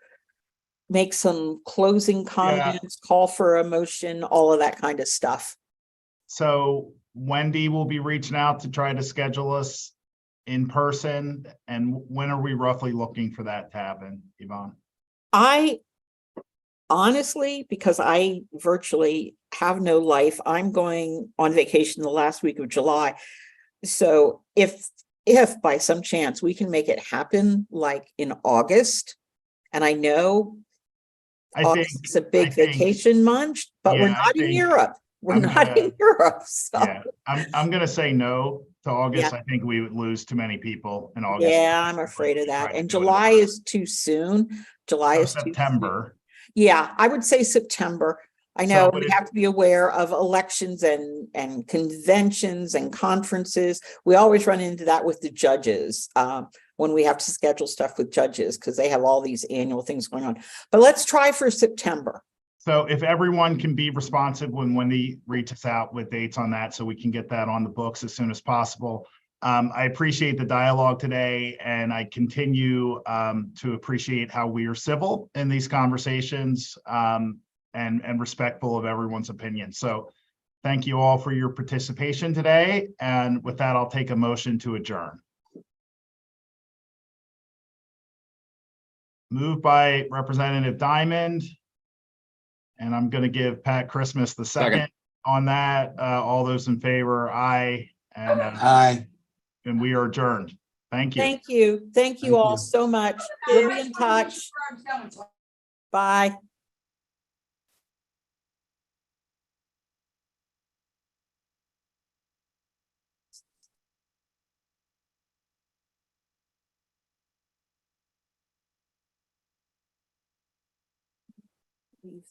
make some closing comments, call for a motion, all of that kind of stuff? So Wendy will be reaching out to try to schedule us in person. And when are we roughly looking for that to happen, Yvonne? I honestly, because I virtually have no life, I'm going on vacation the last week of July. So if by some chance we can make it happen like in August, and I know August is a big vacation month, but we're not in Europe. We're not in Europe. So Yeah, I'm gonna say no to August. I think we would lose too many people in August. yeah, I'm afraid of that. And July is too soon. July is too soon. September. Yeah, I would say September. I know but we if- have to be aware of elections and conventions and conferences. We always run into that with the judges when we have to schedule stuff with judges because they have all these annual things going on. But let's try for September. So if everyone can be responsive when Wendy reaches out with dates on that, so we can get that on the books as soon as possible. I appreciate the dialogue today, and I continue to appreciate how we are civil in these conversations and respectful of everyone's opinion. So thank you all for your participation today. And with that, I'll take a motion to adjourn. Moved by Representative Diamond. And I'm going to give Pat Christmas the second on that. All those in favor, aye. And Aye. And we are adjourned. Thank you. Thank you. Thank you all so much. We'll be in touch. Bye. Leave.